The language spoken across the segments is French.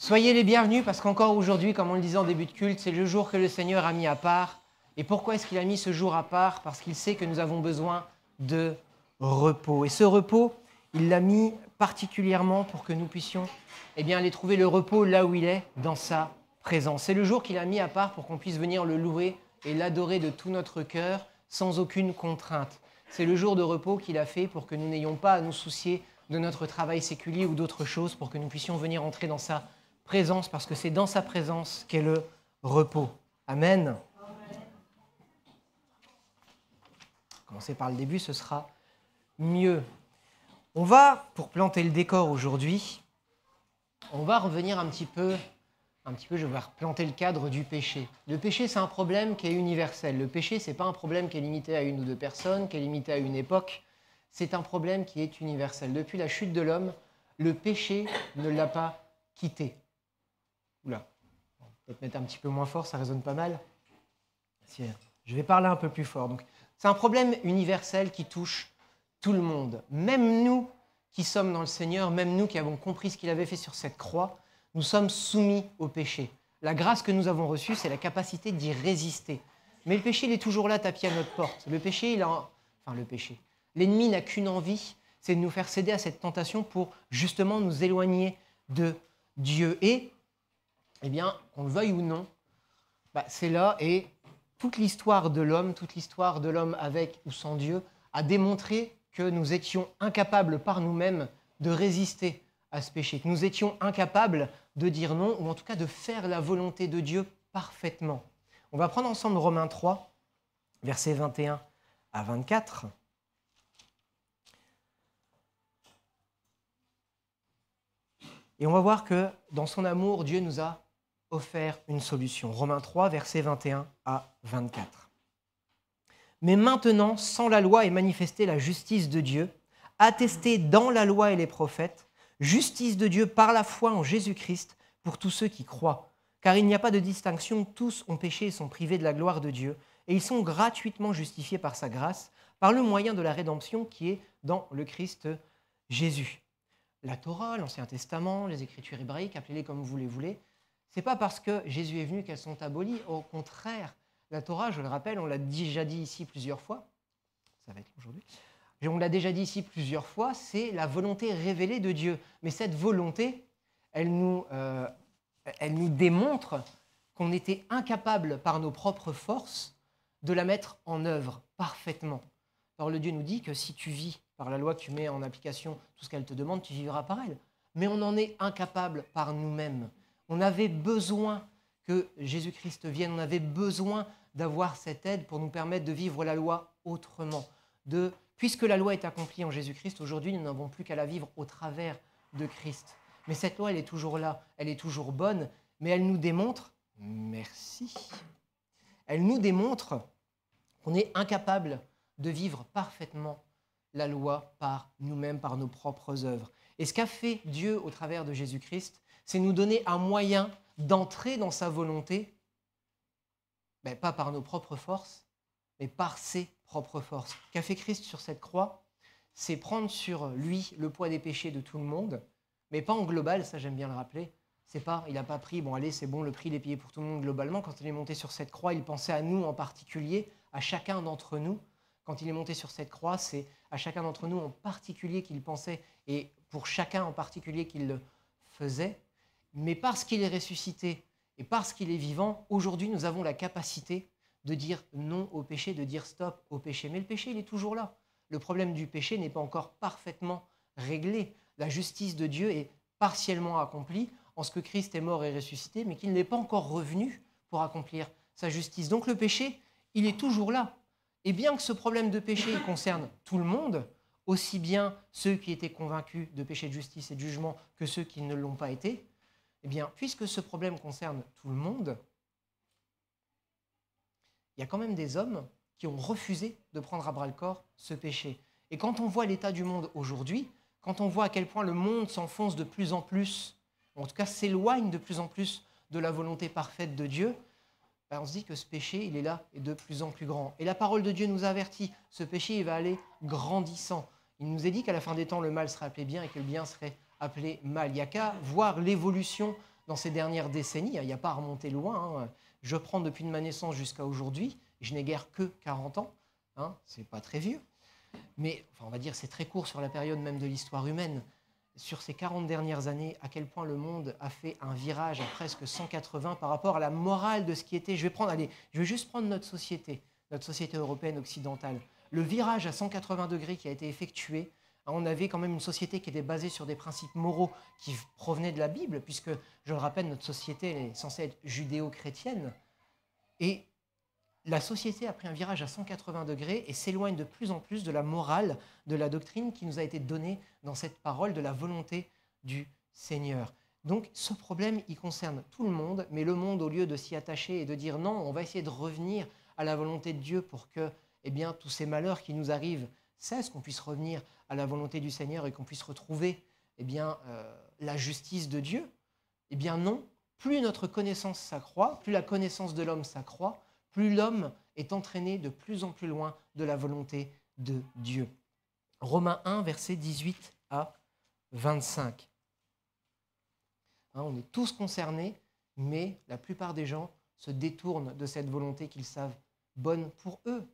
Soyez les bienvenus parce qu'encore aujourd'hui, comme on le disait en début de culte, c'est le jour que le Seigneur a mis à part. Et pourquoi est-ce qu'il a mis ce jour à part? Parce qu'il sait que nous avons besoin de repos. Et ce repos, il l'a mis particulièrement pour que nous puissions aller trouver le repos là où il est, dans sa présence. C'est le jour qu'il a mis à part pour qu'on puisse venir le louer et l'adorer de tout notre cœur sans aucune contrainte. C'est le jour de repos qu'il a fait pour que nous n'ayons pas à nous soucier de notre travail séculier ou d'autres choses, pour que nous puissions venir entrer dans sa présence, parce que c'est dans sa présence qu'est le repos. Amen. Commencer par le début, ce sera mieux. On va, pour planter le décor aujourd'hui, on va revenir un petit peu, je vais replanter le cadre du péché. Le péché, c'est un problème qui est universel. Le péché, ce n'est pas un problème qui est limité à une ou deux personnes, qui est limité à une époque. C'est un problème qui est universel. Depuis la chute de l'homme, le péché ne l'a pas quitté. Oula, on va peut-être mettre un petit peu moins fort, ça résonne pas mal. Je vais parler un peu plus fort. Donc, c'est un problème universel qui touche tout le monde. Même nous qui sommes dans le Seigneur, même nous qui avons compris ce qu'il avait fait sur cette croix, nous sommes soumis au péché. La grâce que nous avons reçue, c'est la capacité d'y résister. Mais le péché, il est toujours là, tapis à notre porte. Le péché, l'ennemi n'a qu'une envie, c'est de nous faire céder à cette tentation pour justement nous éloigner de Dieu. Et, qu'on le veuille ou non, c'est là, et toute l'histoire de l'homme avec ou sans Dieu, a démontré que nous étions incapables par nous-mêmes de résister à ce péché, que nous étions incapables de dire non, ou en tout cas de faire la volonté de Dieu parfaitement. On va prendre ensemble Romains 3, versets 21 à 24. Et on va voir que dans son amour, Dieu nous a offert une solution. Romains 3, versets 21 à 24. Mais maintenant, sans la loi est manifestée la justice de Dieu, attestée dans la loi et les prophètes, justice de Dieu par la foi en Jésus-Christ pour tous ceux qui croient. Car il n'y a pas de distinction, tous ont péché et sont privés de la gloire de Dieu, et ils sont gratuitement justifiés par sa grâce, par le moyen de la rédemption qui est dans le Christ Jésus. La Torah, l'Ancien Testament, les Écritures hébraïques, appelez-les comme vous les voulez, c'est pas parce que Jésus est venu qu'elles sont abolies. Au contraire, la Torah, je le rappelle, on l'a déjà dit ici plusieurs fois, ça va être long aujourd'hui, on l'a déjà dit ici plusieurs fois, c'est la volonté révélée de Dieu. Mais cette volonté, elle nous démontre qu'on était incapable par nos propres forces de la mettre en œuvre parfaitement. Alors le Dieu nous dit que si tu vis par la loi, que tu mets en application tout ce qu'elle te demande, tu vivras par elle. Mais on en est incapable par nous-mêmes. On avait besoin que Jésus-Christ vienne, on avait besoin d'avoir cette aide pour nous permettre de vivre la loi autrement. Puisque la loi est accomplie en Jésus-Christ, aujourd'hui, nous n'avons plus qu'à la vivre au travers de Christ. Mais cette loi, elle est toujours là, elle est toujours bonne, mais elle nous démontre, elle nous démontre qu'on est incapable de vivre parfaitement la loi par nous-mêmes, par nos propres œuvres. Et ce qu'a fait Dieu au travers de Jésus-Christ, c'est nous donner un moyen d'entrer dans sa volonté, pas par nos propres forces, mais par ses propres forces. Ce qu'a fait Christ sur cette croix, c'est prendre sur lui le poids des péchés de tout le monde, mais pas en global, ça j'aime bien le rappeler. Il n'a pas pris, c'est bon, le prix il est payé pour tout le monde globalement. Quand il est monté sur cette croix, il pensait à nous en particulier, à chacun d'entre nous. Quand il est monté sur cette croix, c'est à chacun d'entre nous en particulier qu'il pensait, et pour chacun en particulier qu'il le faisait. Mais parce qu'il est ressuscité et parce qu'il est vivant, aujourd'hui nous avons la capacité de dire non au péché, de dire stop au péché. Mais le péché, il est toujours là. Le problème du péché n'est pas encore parfaitement réglé. La justice de Dieu est partiellement accomplie en ce que Christ est mort et ressuscité, mais qu'il n'est pas encore revenu pour accomplir sa justice. Donc le péché, il est toujours là. Et bien que ce problème de péché il concerne tout le monde, aussi bien ceux qui étaient convaincus de péché de justice et de jugement que ceux qui ne l'ont pas été, puisque ce problème concerne tout le monde, il y a quand même des hommes qui ont refusé de prendre à bras-le-corps ce péché. Et quand on voit l'état du monde aujourd'hui, quand on voit à quel point le monde s'enfonce de plus en plus, en tout cas s'éloigne de plus en plus de la volonté parfaite de Dieu, on se dit que ce péché, il est là et de plus en plus grand. Et la parole de Dieu nous avertit, ce péché, il va aller grandissant. Il nous est dit qu'à la fin des temps, le mal serait appelé bien et que le bien serait appelé mal. Il n'y a qu'à voir l'évolution dans ces dernières décennies, il n'y a pas à remonter loin, je prends depuis ma naissance jusqu'à aujourd'hui, je n'ai guère que 40 ans, c'est pas très vieux, mais enfin, on va dire c'est très court sur la période même de l'histoire humaine. Sur ces 40 dernières années, à quel point le monde a fait un virage à presque 180 par rapport à la morale de ce qui était. Je vais juste prendre notre société européenne occidentale. Le virage à 180 degrés qui a été effectué, on avait quand même une société qui était basée sur des principes moraux qui provenaient de la Bible, puisque, je le rappelle, notre société est censée être judéo-chrétienne. Et la société a pris un virage à 180 degrés et s'éloigne de plus en plus de la morale, de la doctrine qui nous a été donnée dans cette parole de la volonté du Seigneur. Donc ce problème, il concerne tout le monde, mais le monde, au lieu de s'y attacher et de dire non, on va essayer de revenir à la volonté de Dieu pour que tous ces malheurs qui nous arrivent cessent, qu'on puisse revenir à la volonté du Seigneur et qu'on puisse retrouver la justice de Dieu, non, plus notre connaissance s'accroît, plus la connaissance de l'homme s'accroît, plus l'homme est entraîné de plus en plus loin de la volonté de Dieu. Romains 1, versets 18 à 25. On est tous concernés, mais la plupart des gens se détournent de cette volonté qu'ils savent bonne pour eux.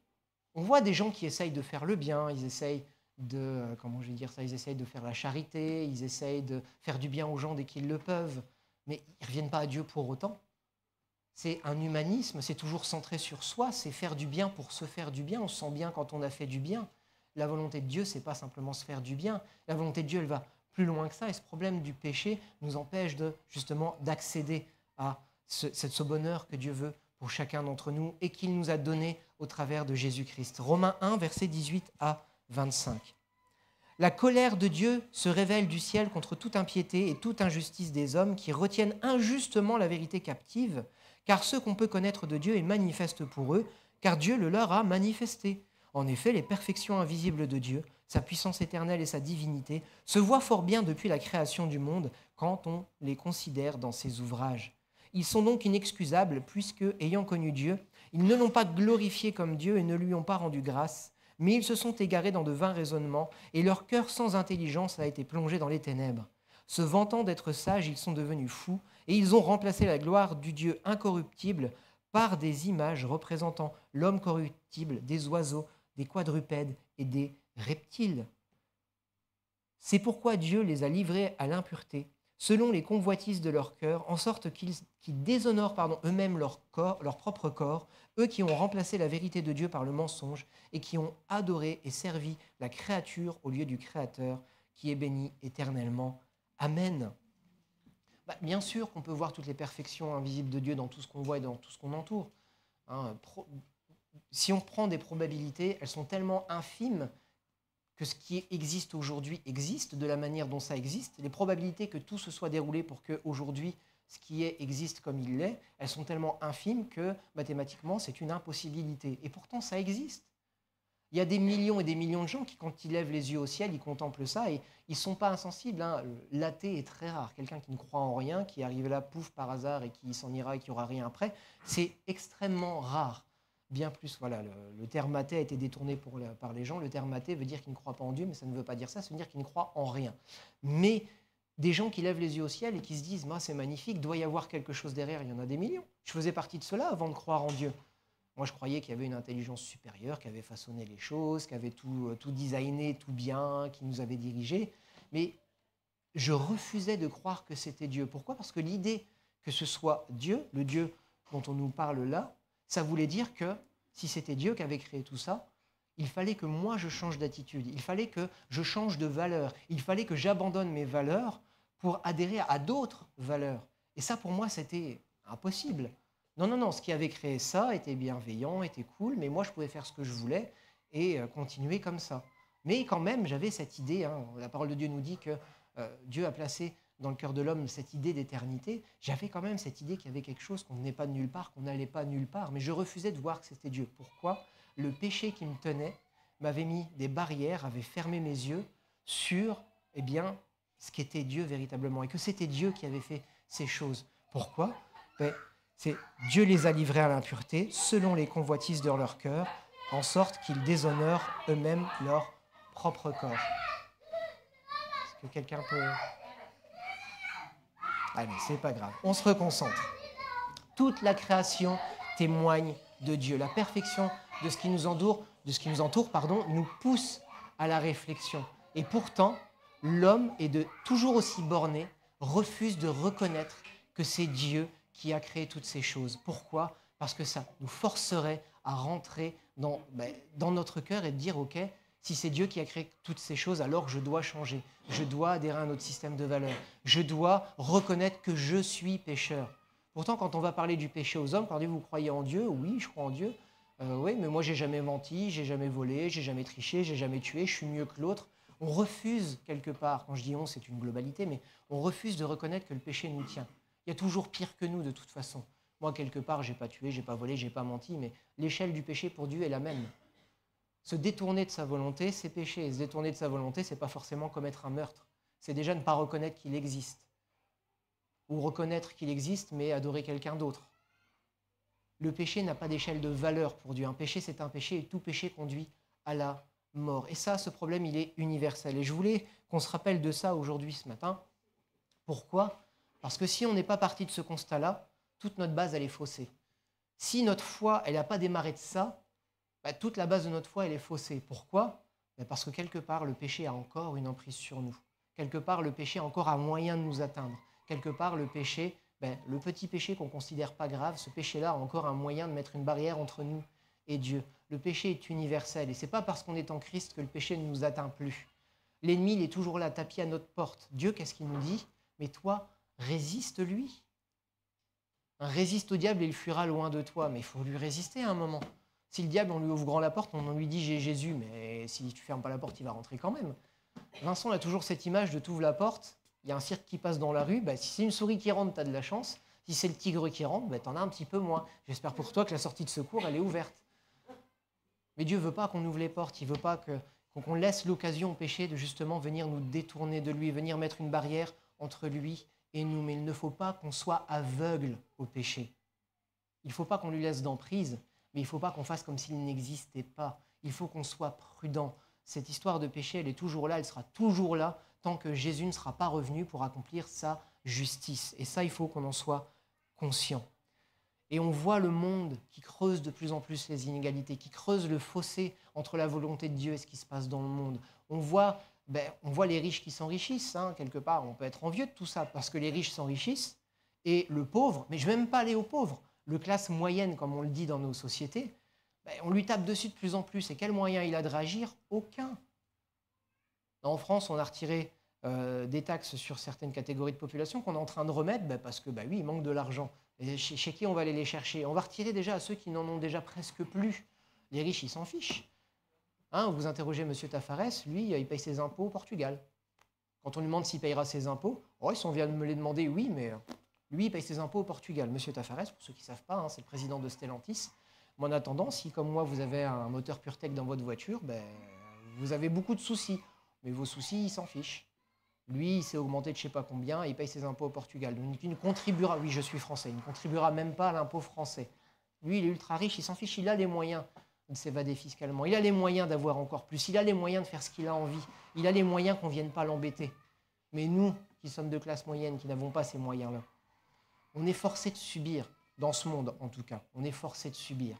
On voit des gens qui essayent de faire le bien, ils essayent ils essayent de faire la charité, ils essayent de faire du bien aux gens dès qu'ils le peuvent, mais ils ne reviennent pas à Dieu pour autant. C'est un humanisme, c'est toujours centré sur soi, c'est faire du bien pour se faire du bien. On se sent bien quand on a fait du bien. La volonté de Dieu, ce n'est pas simplement se faire du bien. La volonté de Dieu, elle va plus loin que ça. Et ce problème du péché nous empêche justement d'accéder à ce bonheur que Dieu veut pour chacun d'entre nous et qu'il nous a donné au travers de Jésus-Christ. Romains 1, versets 18 à 25. La colère de Dieu se révèle du ciel contre toute impiété et toute injustice des hommes qui retiennent injustement la vérité captive, car ce qu'on peut connaître de Dieu est manifeste pour eux, car Dieu le leur a manifesté. En effet, les perfections invisibles de Dieu, sa puissance éternelle et sa divinité, se voient fort bien depuis la création du monde quand on les considère dans ses ouvrages. Ils sont donc inexcusables puisque, ayant connu Dieu, ils ne l'ont pas glorifié comme Dieu et ne lui ont pas rendu grâce, mais ils se sont égarés dans de vains raisonnements et leur cœur sans intelligence a été plongé dans les ténèbres. Se vantant d'être sages, ils sont devenus fous et ils ont remplacé la gloire du Dieu incorruptible par des images représentant l'homme corruptible, des oiseaux, des quadrupèdes et des reptiles. C'est pourquoi Dieu les a livrés à l'impureté, selon les convoitises de leur cœur, en sorte qu'ils déshonorent eux-mêmes leur propre corps, eux qui ont remplacé la vérité de Dieu par le mensonge et qui ont adoré et servi la créature au lieu du Créateur, qui est béni éternellement. Amen. Bien sûr qu'on peut voir toutes les perfections invisibles de Dieu dans tout ce qu'on voit et dans tout ce qu'on entoure. Si on prend des probabilités, elles sont tellement infimes que ce qui existe aujourd'hui existe de la manière dont ça existe. Les probabilités que tout se soit déroulé pour qu'aujourd'hui, ce qui est existe comme il l'est, elles sont tellement infimes que mathématiquement, c'est une impossibilité. Et pourtant, ça existe. Il y a des millions et des millions de gens qui, quand ils lèvent les yeux au ciel, ils contemplent ça et ils ne sont pas insensibles. L'athée est très rare. Quelqu'un qui ne croit en rien, qui arrive là, pouf, par hasard, et qui s'en ira et qui n'aura rien après, c'est extrêmement rare. Bien plus, voilà, le terme athée a été détourné par les gens. Le terme athée veut dire qu'ils ne croient pas en Dieu, mais ça ne veut pas dire ça, ça veut dire qu'ils ne croient en rien. Mais des gens qui lèvent les yeux au ciel et qui se disent « c'est magnifique, doit y avoir quelque chose derrière », il y en a des millions. Je faisais partie de cela avant de croire en Dieu. Moi, je croyais qu'il y avait une intelligence supérieure qui avait façonné les choses, qui avait tout designé, tout bien, qui nous avait dirigés. Mais je refusais de croire que c'était Dieu. Pourquoi ? Parce que l'idée que ce soit Dieu, le Dieu dont on nous parle là, ça voulait dire que si c'était Dieu qui avait créé tout ça, il fallait que moi je change d'attitude, il fallait que je change de valeur, il fallait que j'abandonne mes valeurs pour adhérer à d'autres valeurs. Et ça, pour moi, c'était impossible. Non, ce qui avait créé ça était bienveillant, était cool, mais moi, je pouvais faire ce que je voulais et continuer comme ça. Mais quand même, j'avais cette idée, la parole de Dieu nous dit que Dieu a placé dans le cœur de l'homme cette idée d'éternité. J'avais quand même cette idée qu'il y avait quelque chose, qu'on venait pas de nulle part, qu'on n'allait pas nulle part, mais je refusais de voir que c'était Dieu. Pourquoi ? Le péché qui me tenait m'avait mis des barrières, avait fermé mes yeux sur ce qu'était Dieu véritablement, et que c'était Dieu qui avait fait ces choses. Pourquoi ? Dieu les a livrés à l'impureté, selon les convoitises de leur cœur, en sorte qu'ils déshonorent eux-mêmes leur propre corps. Est-ce que quelqu'un peut... Allez, c'est pas grave, on se reconcentre. Toute la création témoigne de Dieu. La perfection de ce qui nous entoure, nous pousse à la réflexion. Et pourtant, l'homme toujours aussi borné, refuse de reconnaître que c'est Dieu qui a créé toutes ces choses. Pourquoi ? Parce que ça nous forcerait à rentrer dans notre cœur et de dire, ok, si c'est Dieu qui a créé toutes ces choses, alors je dois changer. Je dois adhérer à un autre système de valeurs. Je dois reconnaître que je suis pécheur. Pourtant, quand on va parler du péché aux hommes, quand on dit vous croyez en Dieu, oui, je crois en Dieu. Oui, mais moi, j'ai jamais menti, j'ai jamais volé, j'ai jamais triché, j'ai jamais tué, je suis mieux que l'autre. On refuse quelque part, quand je dis on, c'est une globalité, mais on refuse de reconnaître que le péché nous tient. Il y a toujours pire que nous, de toute façon. Moi, quelque part, j'ai pas tué, j'ai pas volé, j'ai pas menti, mais l'échelle du péché pour Dieu est la même. Se détourner de sa volonté, c'est pécher. Et se détourner de sa volonté, c'est pas forcément commettre un meurtre. C'est déjà ne pas reconnaître qu'il existe. Ou reconnaître qu'il existe, mais adorer quelqu'un d'autre. Le péché n'a pas d'échelle de valeur pour Dieu. Un péché, c'est un péché, et tout péché conduit à la mort. Et ça, ce problème, il est universel. Et je voulais qu'on se rappelle de ça aujourd'hui, ce matin. Pourquoi ? Parce que si on n'est pas parti de ce constat-là, toute notre base, elle est faussée. Si notre foi, elle n'a pas démarré de ça, toute la base de notre foi, elle est faussée. Pourquoi ? Parce que quelque part, le péché a encore une emprise sur nous. Quelque part, le péché a encore un moyen de nous atteindre. Quelque part, le péché, le petit péché qu'on ne considère pas grave, ce péché-là a encore un moyen de mettre une barrière entre nous et Dieu. Le péché est universel et ce n'est pas parce qu'on est en Christ que le péché ne nous atteint plus. L'ennemi, il est toujours là, tapis à notre porte. Dieu, qu'est-ce qu'il nous dit ? Mais toi, résiste-lui. Résiste au diable et il fuira loin de toi. Mais il faut lui résister à un moment. Si le diable, en lui ouvrant la porte, on lui dit « j'ai Jésus », mais si tu ne fermes pas la porte, il va rentrer quand même. Vincent a toujours cette image de « tu ouvres la porte », il y a un cirque qui passe dans la rue, si c'est une souris qui rentre, tu as de la chance. Si c'est le tigre qui rentre, tu en as un petit peu moins. J'espère pour toi que la sortie de secours, elle est ouverte. Mais Dieu ne veut pas qu'on ouvre les portes, il ne veut pas qu'on laisse l'occasion au péché de justement venir nous détourner de lui, venir mettre une barrière entre lui et nous. Mais il ne faut pas qu'on soit aveugle au péché. Il ne faut pas qu'on lui laisse d'emprise, mais il ne faut pas qu'on fasse comme s'il n'existait pas. Il faut qu'on soit prudent. Cette histoire de péché, elle est toujours là, elle sera toujours là, tant que Jésus ne sera pas revenu pour accomplir sa justice. Et ça, il faut qu'on en soit conscient. Et on voit le monde qui creuse de plus en plus les inégalités, qui creuse le fossé entre la volonté de Dieu et ce qui se passe dans le monde. On voit les riches qui s'enrichissent, quelque part. On peut être envieux de tout ça, parce que les riches s'enrichissent, et le pauvre, mais je ne vais même pas aller aux pauvres, le classe moyenne, comme on le dit dans nos sociétés, on lui tape dessus de plus en plus. Et quel moyen il a de réagir ? Aucun. En France, on a retiré des taxes sur certaines catégories de population qu'on est en train de remettre parce que, oui, il manque de l'argent. Et chez qui on va aller les chercher ? On va retirer déjà à ceux qui n'en ont déjà presque plus. Les riches, ils s'en fichent. Vous interrogez M. Tafarès, lui, il paye ses impôts au Portugal. Quand on lui demande s'il payera ses impôts, si on vient de me les demander, oui, mais lui, il paye ses impôts au Portugal. M. Tafarès, pour ceux qui ne savent pas, c'est le président de Stellantis. Mais en attendant, si comme moi, vous avez un moteur PureTech dans votre voiture, vous avez beaucoup de soucis. Mais vos soucis, il s'en fiche. Lui, il s'est augmenté de je ne sais pas combien, et il paye ses impôts au Portugal. Donc il ne contribuera, oui, je suis français, il ne contribuera même pas à l'impôt français. Lui, il est ultra riche, il s'en fiche, il a les moyens de s'évader fiscalement. Il a les moyens d'avoir encore plus, il a les moyens de faire ce qu'il a envie. Il a les moyens qu'on ne vienne pas l'embêter. Mais nous, qui sommes de classe moyenne, qui n'avons pas ces moyens-là, on est forcé de subir, dans ce monde en tout cas, on est forcé de subir.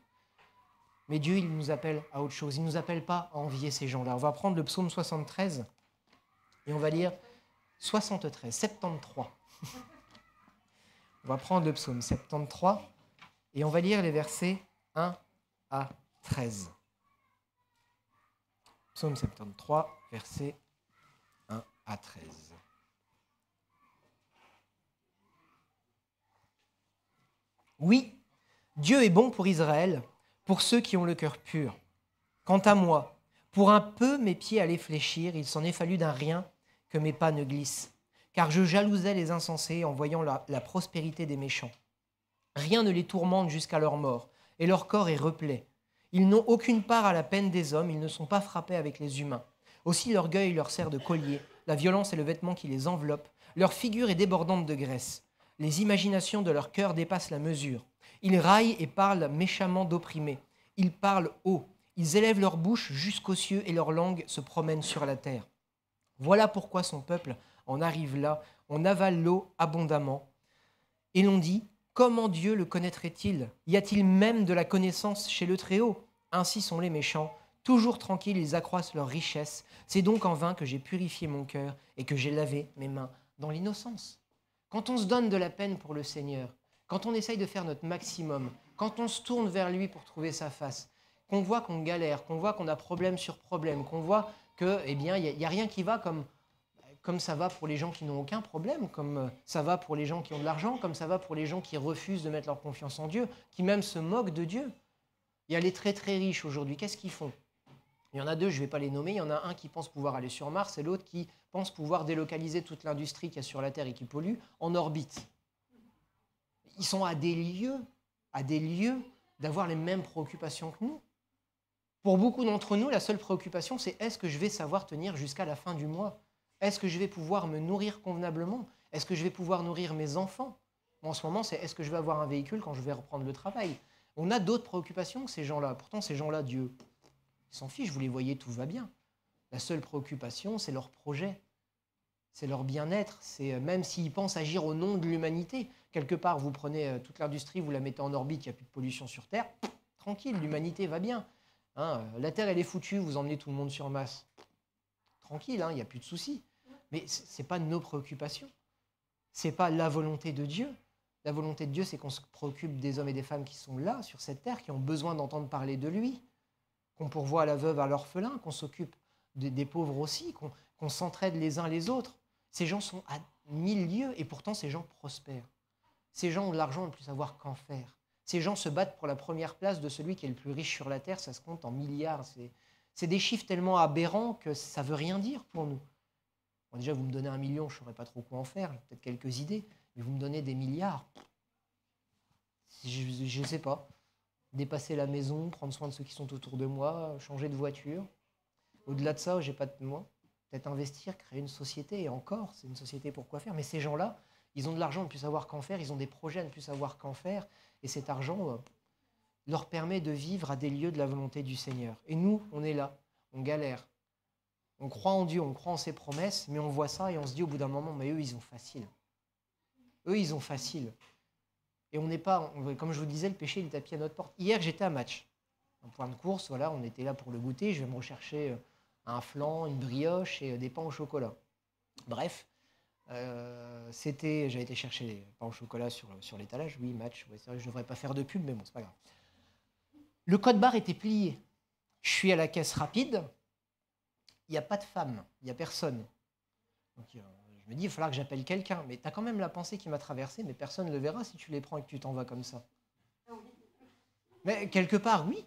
Mais Dieu, il nous appelle à autre chose. Il ne nous appelle pas à envier ces gens-là. On va prendre le psaume 73 et on va lire 73. On va prendre le psaume 73 et on va lire les versets 1 à 13. Psaume 73, versets 1 à 13. Oui, Dieu est bon pour Israël, pour ceux qui ont le cœur pur. Quant à moi, pour un peu mes pieds allaient fléchir, il s'en est fallu d'un rien que mes pas ne glissent. Car je jalousais les insensés en voyant la prospérité des méchants. Rien ne les tourmente jusqu'à leur mort, et leur corps est replet. Ils n'ont aucune part à la peine des hommes, ils ne sont pas frappés avec les humains. Aussi l'orgueil leur sert de collier, la violence est le vêtement qui les enveloppe, leur figure est débordante de graisse. Les imaginations de leur cœur dépassent la mesure. Ils raillent et parlent méchamment d'opprimés. Ils parlent haut. Ils élèvent leur bouche jusqu'aux cieux et leur langue se promène sur la terre. Voilà pourquoi son peuple en arrive là, on avale l'eau abondamment. Et l'on dit, comment Dieu le connaîtrait-il? Y a-t-il même de la connaissance chez le Très-Haut? Ainsi sont les méchants. Toujours tranquilles, ils accroissent leur richesse. C'est donc en vain que j'ai purifié mon cœur et que j'ai lavé mes mains dans l'innocence. Quand on se donne de la peine pour le Seigneur, quand on essaye de faire notre maximum, quand on se tourne vers lui pour trouver sa face, qu'on voit qu'on galère, qu'on voit qu'on a problème sur problème, qu'on voit que, eh bien, il n'y a rien qui va comme ça va pour les gens qui n'ont aucun problème, comme ça va pour les gens qui ont de l'argent, comme ça va pour les gens qui refusent de mettre leur confiance en Dieu, qui même se moquent de Dieu. Il y a les très très riches aujourd'hui, qu'est-ce qu'ils font? Il y en a deux, je ne vais pas les nommer, il y en a un qui pense pouvoir aller sur Mars et l'autre qui pense pouvoir délocaliser toute l'industrie qu'il y a sur la Terre et qui pollue en orbite. Ils sont à des lieux d'avoir les mêmes préoccupations que nous. Pour beaucoup d'entre nous, la seule préoccupation, c'est est-ce que je vais savoir tenir jusqu'à la fin du mois? Est-ce que je vais pouvoir me nourrir convenablement? Est-ce que je vais pouvoir nourrir mes enfants? En ce moment, c'est est-ce que je vais avoir un véhicule quand je vais reprendre le travail? On a d'autres préoccupations que ces gens-là. Pourtant, ces gens-là, Dieu, ils s'en fichent, vous les voyez, tout va bien. La seule préoccupation, c'est leur projet, c'est leur bien-être. C'est même s'ils pensent agir au nom de l'humanité. Quelque part, vous prenez toute l'industrie, vous la mettez en orbite, il n'y a plus de pollution sur Terre, tranquille, l'humanité va bien. Hein, la Terre, elle est foutue, vous emmenez tout le monde sur Mars. Tranquille, hein, il n'y a plus de soucis. Mais ce n'est pas nos préoccupations. Ce n'est pas la volonté de Dieu. La volonté de Dieu, c'est qu'on se préoccupe des hommes et des femmes qui sont là, sur cette terre, qui ont besoin d'entendre parler de lui, qu'on pourvoie à la veuve, à l'orphelin, qu'on s'occupe des pauvres aussi, qu'on s'entraide les uns les autres. Ces gens sont à 1000 lieues et pourtant ces gens prospèrent. Ces gens ont de l'argent, on ne peut plus savoir qu'en faire. Ces gens se battent pour la première place de celui qui est le plus riche sur la terre, ça se compte en milliards. C'est des chiffres tellement aberrants que ça ne veut rien dire pour nous. Bon, déjà, vous me donnez 1 million, je ne saurais pas trop quoi en faire, peut-être quelques idées, mais vous me donnez des milliards. Je ne sais pas. Dépasser la maison, prendre soin de ceux qui sont autour de moi, changer de voiture. Au-delà de ça, j'ai pas de moi. Peut-être investir, créer une société, et encore, c'est une société pour quoi faire. Mais ces gens-là, ils ont de l'argent, à ne plus savoir qu'en faire, ils ont des projets, à ne plus savoir qu'en faire, et cet argent leur permet de vivre à des lieux de la volonté du Seigneur. Et nous, on est là, on galère. On croit en Dieu, on croit en ses promesses, mais on voit ça et on se dit au bout d'un moment, mais eux, ils ont facile. Eux, ils ont facile. Et on n'est pas, comme je vous disais, le péché, il est tapis à notre porte. Hier, j'étais à match. Un point de course, voilà, on était là pour le goûter. Je vais me rechercher un flan, une brioche et des pains au chocolat. Bref, j'avais été chercher les pains au chocolat sur l'étalage. Oui, match, ouais, c'est vrai, je ne devrais pas faire de pub, mais bon, c'est pas grave. Le code barre était plié. Je suis à la caisse rapide. Il n'y a pas de femme, il n'y a personne. Donc, je me dis, il va falloir que j'appelle quelqu'un. Mais tu as quand même la pensée qui m'a traversé, mais personne ne le verra si tu les prends et que tu t'en vas comme ça. Mais quelque part, oui.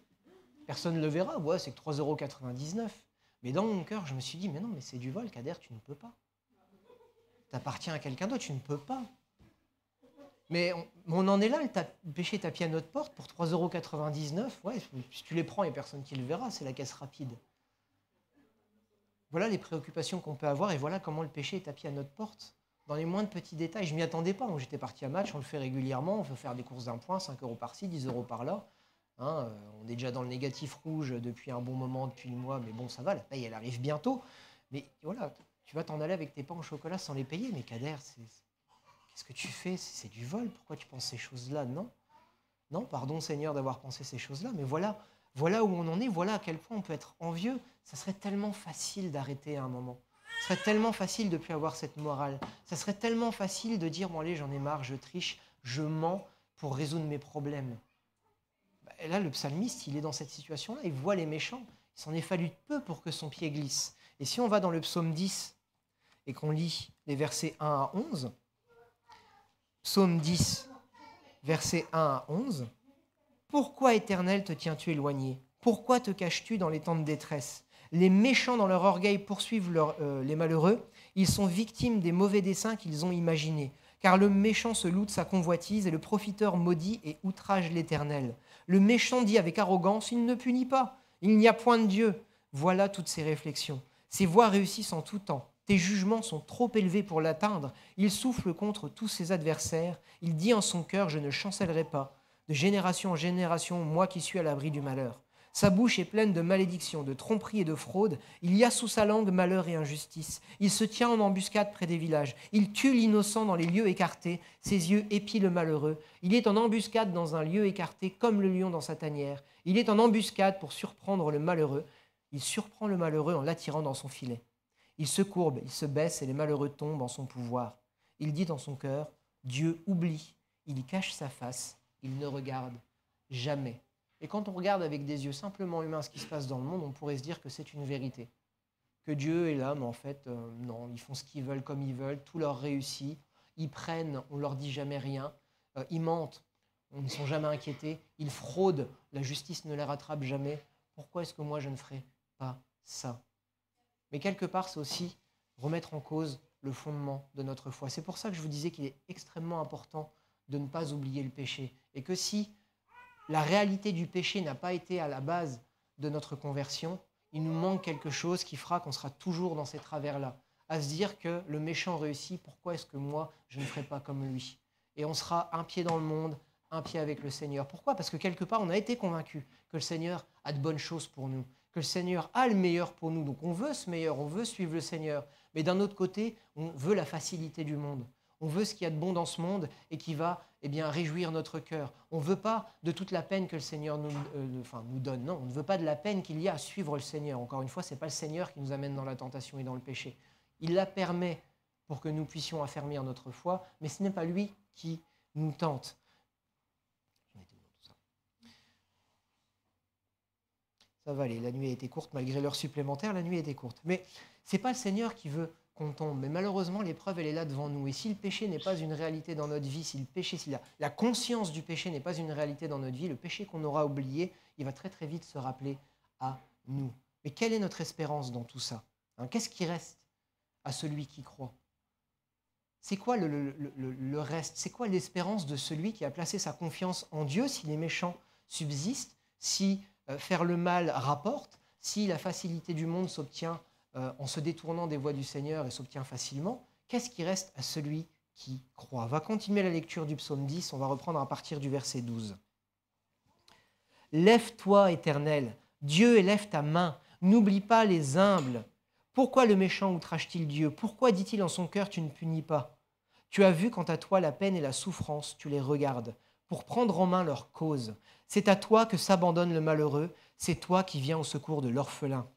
Personne ne le verra. Ouais, c'est que 3,99 €. Mais dans mon cœur, je me suis dit, mais non, mais c'est du vol, Kader, tu ne peux pas. Tu appartiens à quelqu'un d'autre, tu ne peux pas. Mais on en est là, le péché tapis à notre porte pour 3,99 €. Ouais, si tu les prends, il n'y a personne qui le verra, c'est la caisse rapide. Voilà les préoccupations qu'on peut avoir et voilà comment le péché est tapis à notre porte. Dans les moindres petits détails, je ne m'y attendais pas. J'étais parti à match, on le fait régulièrement, on peut faire des courses d'un point, 5 € par-ci, 10 € par-là. Hein, on est déjà dans le négatif rouge depuis un bon moment, depuis le mois, mais bon, ça va, la paye, elle arrive bientôt. Mais voilà, tu vas t'en aller avec tes pains au chocolat sans les payer, mais Kader, qu'est-ce que tu fais? C'est du vol, pourquoi tu penses ces choses-là? Non, non, pardon Seigneur d'avoir pensé ces choses-là, mais voilà où on en est, voilà à quel point on peut être envieux. Ça serait tellement facile d'arrêter à un moment. Ce serait tellement facile de ne plus avoir cette morale. Ça serait tellement facile de dire, bon allez, j'en ai marre, je triche, je mens pour résoudre mes problèmes. Et là, le psalmiste, il est dans cette situation-là, il voit les méchants. Il s'en est fallu peu pour que son pied glisse. Et si on va dans le psaume 10 et qu'on lit les versets 1 à 11, psaume 10, versets 1 à 11, « Pourquoi, Éternel, te tiens-tu éloigné? Pourquoi te caches-tu dans les temps de détresse? Les méchants dans leur orgueil poursuivent les malheureux. Ils sont victimes des mauvais desseins qu'ils ont imaginés. Car le méchant se loue de sa convoitise et le profiteur maudit et outrage l'Éternel. Le méchant dit avec arrogance, il ne punit pas. Il n'y a point de Dieu. Voilà toutes ses réflexions. Ses voies réussissent en tout temps. Tes jugements sont trop élevés pour l'atteindre. Il souffle contre tous ses adversaires. Il dit en son cœur, je ne chancellerai pas. De génération en génération, moi qui suis à l'abri du malheur. Sa bouche est pleine de malédictions, de tromperies et de fraudes. Il y a sous sa langue malheur et injustice. Il se tient en embuscade près des villages. Il tue l'innocent dans les lieux écartés. Ses yeux épient le malheureux. Il est en embuscade dans un lieu écarté comme le lion dans sa tanière. Il est en embuscade pour surprendre le malheureux. Il surprend le malheureux en l'attirant dans son filet. Il se courbe, il se baisse et les malheureux tombent en son pouvoir. Il dit dans son cœur, Dieu oublie. Il y cache sa face. Il ne regarde jamais. Et quand on regarde avec des yeux simplement humains ce qui se passe dans le monde, on pourrait se dire que c'est une vérité. Que Dieu est là, mais en fait, non, ils font ce qu'ils veulent comme ils veulent, tout leur réussit. Ils prennent, on ne leur dit jamais rien. Ils mentent, on ne sont jamais inquiétés. Ils fraudent, la justice ne les rattrape jamais. Pourquoi est-ce que moi je ne ferais pas ça? Mais quelque part, c'est aussi remettre en cause le fondement de notre foi. C'est pour ça que je vous disais qu'il est extrêmement important de ne pas oublier le péché. Et que si la réalité du péché n'a pas été à la base de notre conversion, il nous manque quelque chose qui fera qu'on sera toujours dans ces travers-là. À se dire que le méchant réussit, pourquoi est-ce que moi, je ne ferai pas comme lui? Et on sera un pied dans le monde, un pied avec le Seigneur. Pourquoi? Parce que quelque part, on a été convaincu que le Seigneur a de bonnes choses pour nous, que le Seigneur a le meilleur pour nous. Donc on veut ce meilleur, on veut suivre le Seigneur. Mais d'un autre côté, on veut la facilité du monde. On veut ce qu'il y a de bon dans ce monde et qui va réjouir notre cœur. On ne veut pas de toute la peine que le Seigneur nous donne. Non, on ne veut pas de la peine qu'il y a à suivre le Seigneur. Encore une fois, ce n'est pas le Seigneur qui nous amène dans la tentation et dans le péché. Il la permet pour que nous puissions affermir notre foi, mais ce n'est pas lui qui nous tente. Ça va aller, la nuit a été courte, malgré l'heure supplémentaire, la nuit a été courte. Mais ce n'est pas le Seigneur qui veut qu'on tombe. Mais malheureusement, l'épreuve, elle est là devant nous. Et si le péché n'est pas une réalité dans notre vie, si la conscience du péché n'est pas une réalité dans notre vie, le péché qu'on aura oublié, il va très très vite se rappeler à nous. Mais quelle est notre espérance dans tout ça? Qu'est-ce qui reste à celui qui croit? C'est quoi le reste? C'est quoi l'espérance de celui qui a placé sa confiance en Dieu si les méchants subsistent, si faire le mal rapporte, si la facilité du monde s'obtient en se détournant des voies du Seigneur et s'obtient facilement? Qu'est-ce qui reste à celui qui croit? On va continuer la lecture du psaume 10, on va reprendre à partir du verset 12. « Lève-toi, Éternel, Dieu, élève ta main, n'oublie pas les humbles. Pourquoi le méchant outrage-t-il Dieu? Pourquoi dit-il en son cœur, tu ne punis pas? Tu as vu quant à toi la peine et la souffrance, tu les regardes, pour prendre en main leur cause. C'est à toi que s'abandonne le malheureux, c'est toi qui viens au secours de l'orphelin.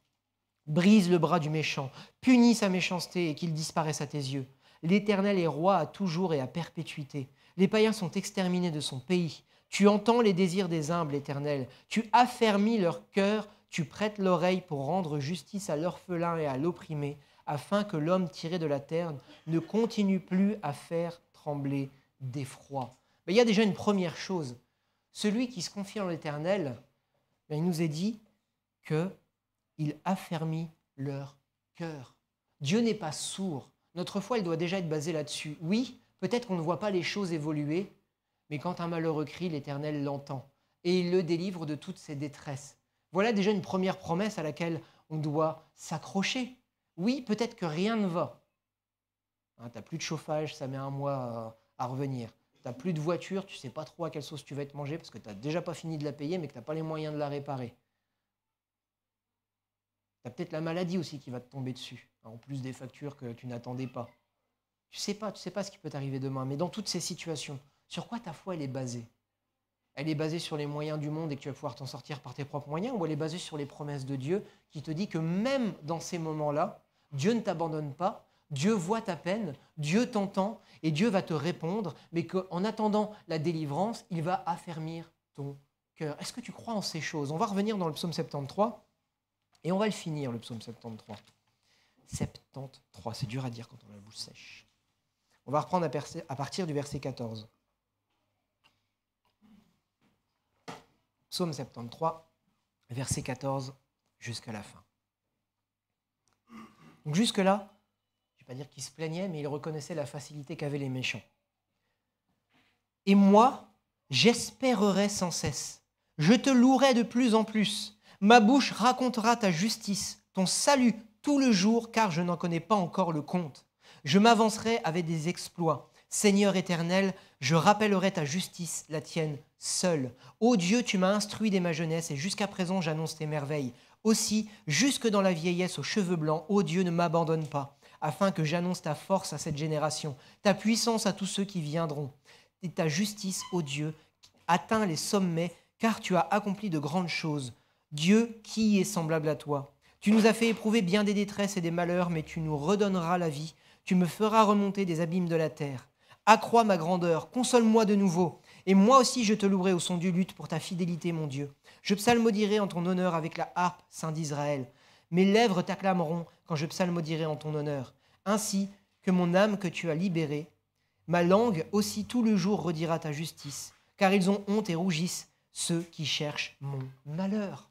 Brise le bras du méchant, punis sa méchanceté et qu'il disparaisse à tes yeux. L'Éternel est roi à toujours et à perpétuité. Les païens sont exterminés de son pays. Tu entends les désirs des humbles, Éternel. Tu affermis leur cœur, tu prêtes l'oreille pour rendre justice à l'orphelin et à l'opprimé, afin que l'homme tiré de la terre ne continue plus à faire trembler d'effroi. Mais il y a déjà une première chose. Celui qui se confie en l'Éternel, il nous est dit qu'il affermit leur cœur. Dieu n'est pas sourd. Notre foi, elle doit déjà être basée là-dessus. Oui, peut-être qu'on ne voit pas les choses évoluer, mais quand un malheureux crie, l'Éternel l'entend et il le délivre de toutes ses détresses. Voilà déjà une première promesse à laquelle on doit s'accrocher. Oui, peut-être que rien ne va. Tu n'as plus de chauffage, ça met un mois à revenir. Tu n'as plus de voiture, tu ne sais pas trop à quelle sauce tu vas te manger parce que tu n'as déjà pas fini de la payer mais que tu n'as pas les moyens de la réparer. Tu as peut-être la maladie aussi qui va te tomber dessus, en plus des factures que tu n'attendais pas. Tu sais pas ce qui peut t'arriver demain. Mais dans toutes ces situations, sur quoi ta foi elle est basée? Elle est basée sur les moyens du monde et que tu vas pouvoir t'en sortir par tes propres moyens, ou elle est basée sur les promesses de Dieu qui te dit que même dans ces moments-là, Dieu ne t'abandonne pas, Dieu voit ta peine, Dieu t'entend et Dieu va te répondre, mais qu'en attendant la délivrance, il va affermir ton cœur. Est-ce que tu crois en ces choses? On va revenir dans le psaume 73 et on va le finir, le psaume 73. 73, c'est dur à dire quand on a la bouche sèche. On va reprendre à partir du verset 14. Psaume 73, verset 14 jusqu'à la fin. Donc jusque-là, je ne vais pas dire qu'il se plaignait, mais il reconnaissait la facilité qu'avaient les méchants. « Et moi, j'espérerai sans cesse. Je te louerai de plus en plus. Ma bouche racontera ta justice, ton salut tout le jour, car je n'en connais pas encore le compte. Je m'avancerai avec des exploits. Seigneur éternel, je rappellerai ta justice, la tienne seule. Ô Dieu, tu m'as instruit dès ma jeunesse et jusqu'à présent j'annonce tes merveilles. Aussi, jusque dans la vieillesse aux cheveux blancs, ô Dieu, ne m'abandonne pas, afin que j'annonce ta force à cette génération, ta puissance à tous ceux qui viendront. Et ta justice, ô Dieu, atteint les sommets, car tu as accompli de grandes choses. Dieu, qui est semblable à toi? Tu nous as fait éprouver bien des détresses et des malheurs, mais tu nous redonneras la vie. Tu me feras remonter des abîmes de la terre. Accrois ma grandeur, console-moi de nouveau. Et moi aussi je te louerai au son du luth pour ta fidélité, mon Dieu. Je psalmodierai en ton honneur avec la harpe, Saint d'Israël. Mes lèvres t'acclameront quand je psalmodierai en ton honneur. Ainsi que mon âme que tu as libérée, ma langue aussi tout le jour redira ta justice, car ils ont honte et rougissent, ceux qui cherchent mon malheur.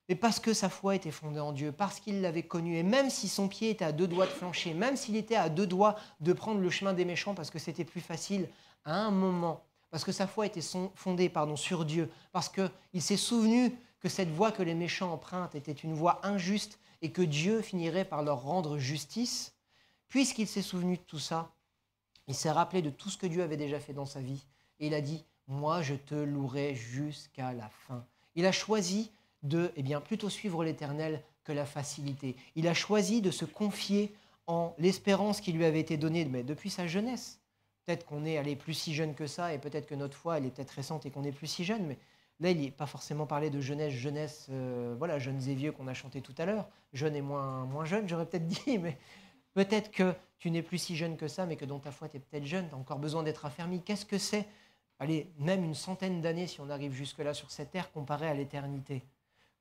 Mais parce que sa foi était fondée en Dieu, parce qu'il l'avait connu, et même si son pied était à 2 doigts de flancher, même s'il était à 2 doigts de prendre le chemin des méchants parce que c'était plus facile, à un moment, parce que sa foi était fondée sur Dieu, parce qu'il s'est souvenu que cette voie que les méchants empruntent était une voie injuste et que Dieu finirait par leur rendre justice, puisqu'il s'est souvenu de tout ça, il s'est rappelé de tout ce que Dieu avait déjà fait dans sa vie, et il a dit « Moi, je te louerai jusqu'à la fin ». Il a choisi de plutôt suivre l'Éternel que la facilité. Il a choisi de se confier en l'espérance qui lui avait été donnée depuis sa jeunesse. Peut-être qu'on est allé plus si jeune que ça, et peut-être que notre foi, elle est peut-être récente et qu'on est plus si jeune, mais là, il n'est pas forcément parlé de jeunesse, jeunes et vieux qu'on a chanté tout à l'heure, jeunes et moins jeunes, j'aurais peut-être dit, mais peut-être que tu n'es plus si jeune que ça, mais que dans ta foi, tu es peut-être jeune, tu as encore besoin d'être affermi. Qu'est-ce que c'est? Allez, même une centaine d'années, si on arrive jusque-là sur cette terre, comparé à l'éternité.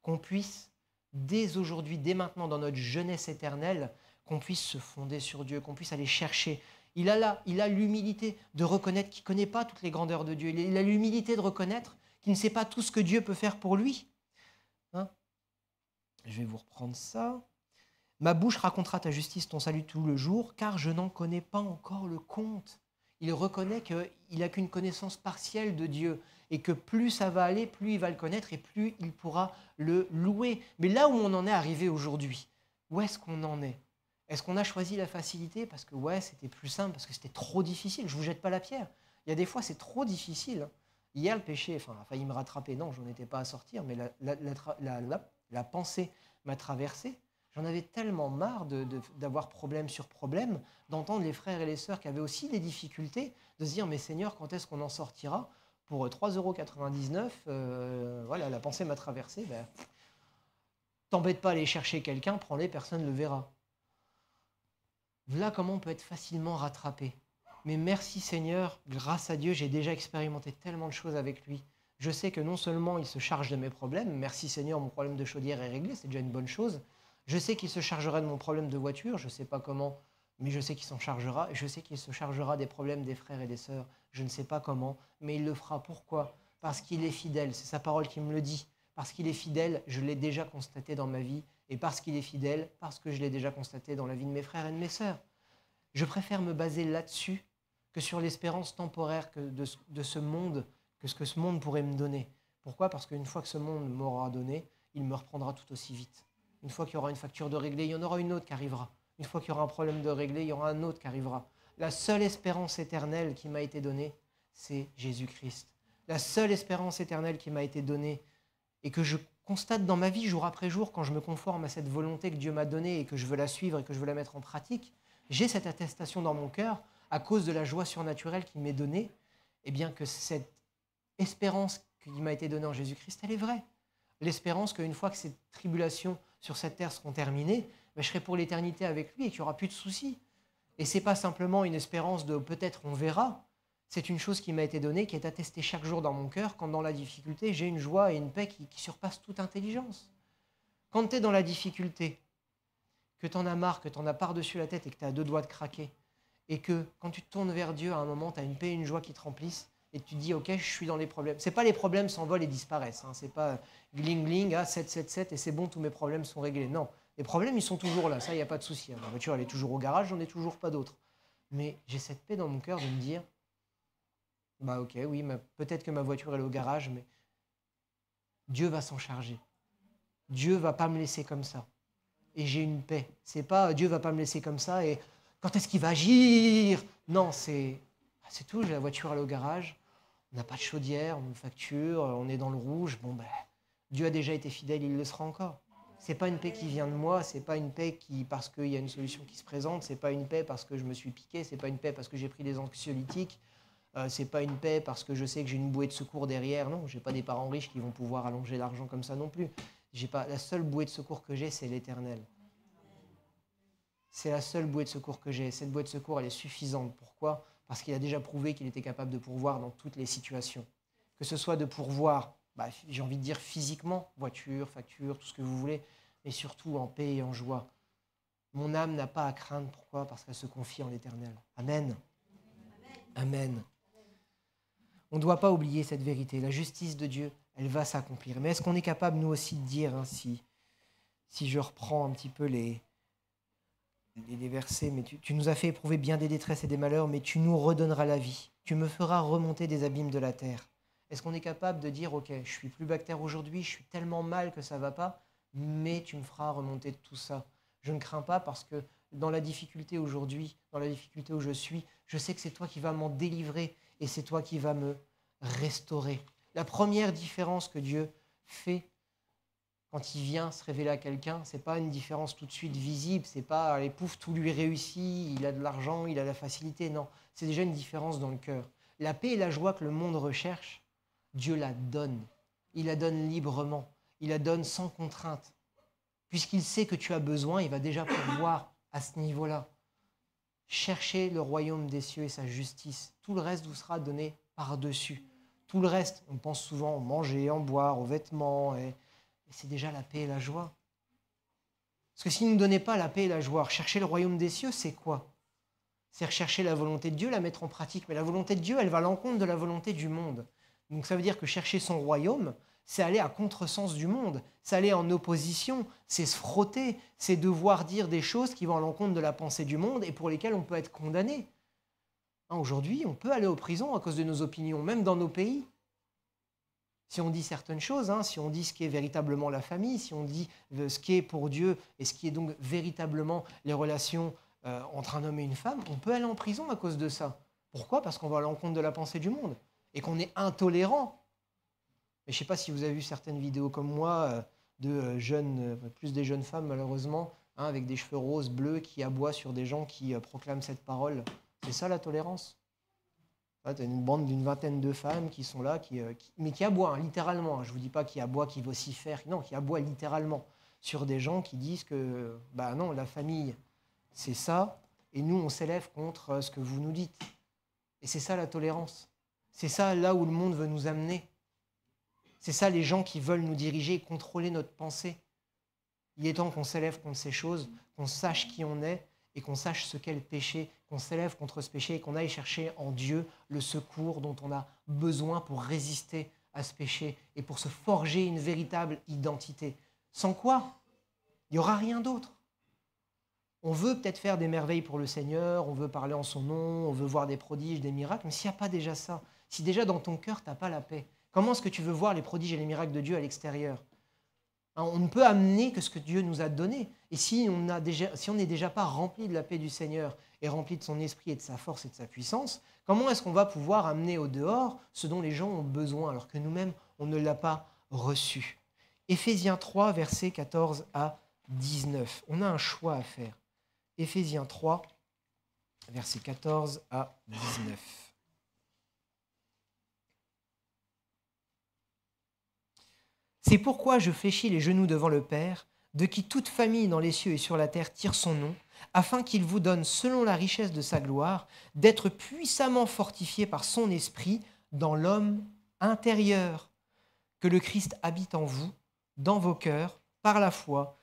Qu'on puisse, dès aujourd'hui, dès maintenant, dans notre jeunesse éternelle, qu'on puisse se fonder sur Dieu, qu'on puisse aller chercher. Il a l'humilité de reconnaître qu'il ne connaît pas toutes les grandeurs de Dieu. Il a l'humilité de reconnaître qu'il ne sait pas tout ce que Dieu peut faire pour lui. Hein? Je vais vous reprendre ça. Ma bouche racontera ta justice, ton salut tout le jour, car je n'en connais pas encore le compte. Il reconnaît qu'il n'a qu'une connaissance partielle de Dieu et que plus ça va aller, plus il va le connaître et plus il pourra le louer. Mais là où on en est arrivé aujourd'hui, où est-ce qu'on en est? Est-ce qu'on a choisi la facilité parce que c'était plus simple, parce que c'était trop difficile? Je ne vous jette pas la pierre. Il y a des fois, c'est trop difficile. Hier, le péché a failli me rattraper. Non, je n'en étais pas à sortir, mais la pensée m'a traversé. J'en avais tellement marre d'avoir problème sur problème, d'entendre les frères et les sœurs qui avaient aussi des difficultés, de se dire « Mais Seigneur, quand est-ce qu'on en sortira ?» Pour 3,99 €, la pensée m'a traversé. T'embête pas à aller chercher quelqu'un, prends-les, personne ne le verra. Voilà comment on peut être facilement rattrapé. Mais merci Seigneur, grâce à Dieu, j'ai déjà expérimenté tellement de choses avec lui. Je sais que non seulement il se charge de mes problèmes, merci Seigneur, mon problème de chaudière est réglé, c'est déjà une bonne chose. Je sais qu'il se chargera de mon problème de voiture, je ne sais pas comment, mais je sais qu'il s'en chargera. Je sais qu'il se chargera des problèmes des frères et des sœurs, je ne sais pas comment, mais il le fera. Pourquoi? Parce qu'il est fidèle, c'est sa parole qui me le dit. Parce qu'il est fidèle, je l'ai déjà constaté dans ma vie, et parce qu'il est fidèle, parce que je l'ai déjà constaté dans la vie de mes frères et de mes sœurs. Je préfère me baser là-dessus que sur l'espérance temporaire de ce monde, que ce que ce monde pourrait me donner. Pourquoi? Parce qu'une fois que ce monde m'aura donné, il me reprendra tout aussi vite. Une fois qu'il y aura une facture de régler, il y en aura une autre qui arrivera. Une fois qu'il y aura un problème de régler, il y aura un autre qui arrivera. La seule espérance éternelle qui m'a été donnée, c'est Jésus-Christ. La seule espérance éternelle qui m'a été donnée et que je constate dans ma vie jour après jour quand je me conforme à cette volonté que Dieu m'a donnée et que je veux la suivre et que je veux la mettre en pratique, j'ai cette attestation dans mon cœur à cause de la joie surnaturelle qui m'est donnée, que cette espérance qui m'a été donnée en Jésus-Christ, elle est vraie. L'espérance qu'une fois que ces tribulations sur cette terre seront terminées, je serai pour l'éternité avec lui et qu'il n'y aura plus de soucis. Et ce n'est pas simplement une espérance de peut-être on verra, c'est une chose qui m'a été donnée, qui est attestée chaque jour dans mon cœur, quand dans la difficulté, j'ai une joie et une paix qui surpassent toute intelligence. Quand tu es dans la difficulté, que tu en as marre, que tu en as par-dessus la tête et que tu as 2 doigts de craquer, et que quand tu te tournes vers Dieu, à un moment, tu as une paix et une joie qui te remplissent, et tu te dis, ok, je suis dans les problèmes. Ce n'est pas les problèmes s'envolent et disparaissent. Ce n'est pas gling-gling, 777, et c'est bon, tous mes problèmes sont réglés. Non, les problèmes, ils sont toujours là. Ça, il n'y a pas de souci. Ma voiture, elle est toujours au garage, j'en ai toujours pas d'autres. Mais j'ai cette paix dans mon cœur de me dire, ok, oui, peut-être que ma voiture, elle est au garage, mais Dieu va s'en charger. Dieu ne va pas me laisser comme ça. Et j'ai une paix. C'est pas Dieu ne va pas me laisser comme ça et quand est-ce qu'il va agir? Non, c'est C'est tout, j'ai la voiture allée au garage, on n'a pas de chaudière, on nous facture, on est dans le rouge. Bon, Dieu a déjà été fidèle, il le sera encore. Ce n'est pas une paix qui vient de moi, ce n'est pas une paix parce qu'il y a une solution qui se présente, ce n'est pas une paix parce que je me suis piqué, ce n'est pas une paix parce que j'ai pris des anxiolytiques, ce n'est pas une paix parce que je sais que j'ai une bouée de secours derrière. Non, je n'ai pas des parents riches qui vont pouvoir allonger l'argent comme ça non plus. La seule bouée de secours que j'ai, c'est l'Éternel. C'est la seule bouée de secours que j'ai. Cette bouée de secours, elle est suffisante. Pourquoi ? Parce qu'il a déjà prouvé qu'il était capable de pourvoir dans toutes les situations. Que ce soit de pourvoir, j'ai envie de dire physiquement, voiture, facture, tout ce que vous voulez, mais surtout en paix et en joie. Mon âme n'a pas à craindre. Pourquoi ? Parce qu'elle se confie en l'Éternel. Amen. Amen. On ne doit pas oublier cette vérité. La justice de Dieu, elle va s'accomplir. Mais est-ce qu'on est capable, nous aussi, de dire, si je reprends un petit peu les versets, mais tu nous as fait éprouver bien des détresses et des malheurs, mais tu nous redonneras la vie. Tu me feras remonter des abîmes de la terre. Est-ce qu'on est capable de dire, ok, je suis plus bactère aujourd'hui, je suis tellement mal que ça ne va pas, mais tu me feras remonter de tout ça. Je ne crains pas parce que dans la difficulté aujourd'hui, dans la difficulté où je suis, je sais que c'est toi qui vas m'en délivrer et c'est toi qui vas me restaurer. La première différence que Dieu fait quand il vient se révéler à quelqu'un, ce n'est pas une différence tout de suite visible, c'est pas allez, pouf, tout lui réussit, il a de l'argent, il a la facilité. Non, c'est déjà une différence dans le cœur. La paix et la joie que le monde recherche, Dieu la donne. Il la donne librement, il la donne sans contrainte. Puisqu'il sait que tu as besoin, il va déjà pourvoir à ce niveau-là. Cherchez le royaume des cieux et sa justice. Tout le reste vous sera donné par-dessus. Tout le reste, on pense souvent au manger, en boire, aux vêtements, et c'est déjà la paix et la joie. Parce que s'il ne nous donnait pas la paix et la joie, rechercher le royaume des cieux, c'est quoi ? C'est rechercher la volonté de Dieu, la mettre en pratique. Mais la volonté de Dieu, elle va à l'encontre de la volonté du monde. Donc ça veut dire que chercher son royaume, c'est aller à contresens du monde, c'est aller en opposition, c'est se frotter, c'est devoir dire des choses qui vont à l'encontre de la pensée du monde et pour lesquelles on peut être condamné. Aujourd'hui, on peut aller aux prisons à cause de nos opinions, même dans nos pays. Si on dit certaines choses, si on dit ce qui est véritablement la famille, si on dit ce qui est pour Dieu et ce qui est donc véritablement les relations entre un homme et une femme, on peut aller en prison à cause de ça. Pourquoi ? Parce qu'on va à l'encontre de la pensée du monde et qu'on est intolérant. Mais je ne sais pas si vous avez vu certaines vidéos comme moi de jeunes, plus des jeunes femmes malheureusement, avec des cheveux roses, bleus, qui aboient sur des gens qui proclament cette parole. C'est ça la tolérance ? Tu as une bande d'une vingtaine de femmes qui sont là, mais qui aboient, littéralement. Je ne vous dis pas qui aboient, qui vocifèrent, non, qui aboient littéralement sur des gens qui disent que, non, la famille, c'est ça, et nous, on s'élève contre ce que vous nous dites. Et c'est ça la tolérance. C'est ça là où le monde veut nous amener. C'est ça les gens qui veulent nous diriger et contrôler notre pensée. Il est temps qu'on s'élève contre ces choses, qu'on sache qui on est et qu'on sache ce qu'est le péché, qu'on s'élève contre ce péché et qu'on aille chercher en Dieu le secours dont on a besoin pour résister à ce péché et pour se forger une véritable identité. Sans quoi, il n'y aura rien d'autre. On veut peut-être faire des merveilles pour le Seigneur, on veut parler en son nom, on veut voir des prodiges, des miracles, mais s'il n'y a pas déjà ça, si déjà dans ton cœur, tu n'as pas la paix, comment est-ce que tu veux voir les prodiges et les miracles de Dieu à l'extérieur ? On ne peut amener que ce que Dieu nous a donné. Et si on n'est déjà pas rempli de la paix du Seigneur et rempli de son esprit et de sa force et de sa puissance, comment est-ce qu'on va pouvoir amener au dehors ce dont les gens ont besoin alors que nous-mêmes, on ne l'a pas reçu ? Éphésiens 3, versets 14 à 19. On a un choix à faire. Éphésiens 3, versets 14 à 19. C'est pourquoi je fléchis les genoux devant le Père, de qui toute famille dans les cieux et sur la terre tire son nom, afin qu'il vous donne, selon la richesse de sa gloire, d'être puissamment fortifiés par son esprit dans l'homme intérieur, que le Christ habite en vous, dans vos cœurs, par la foi,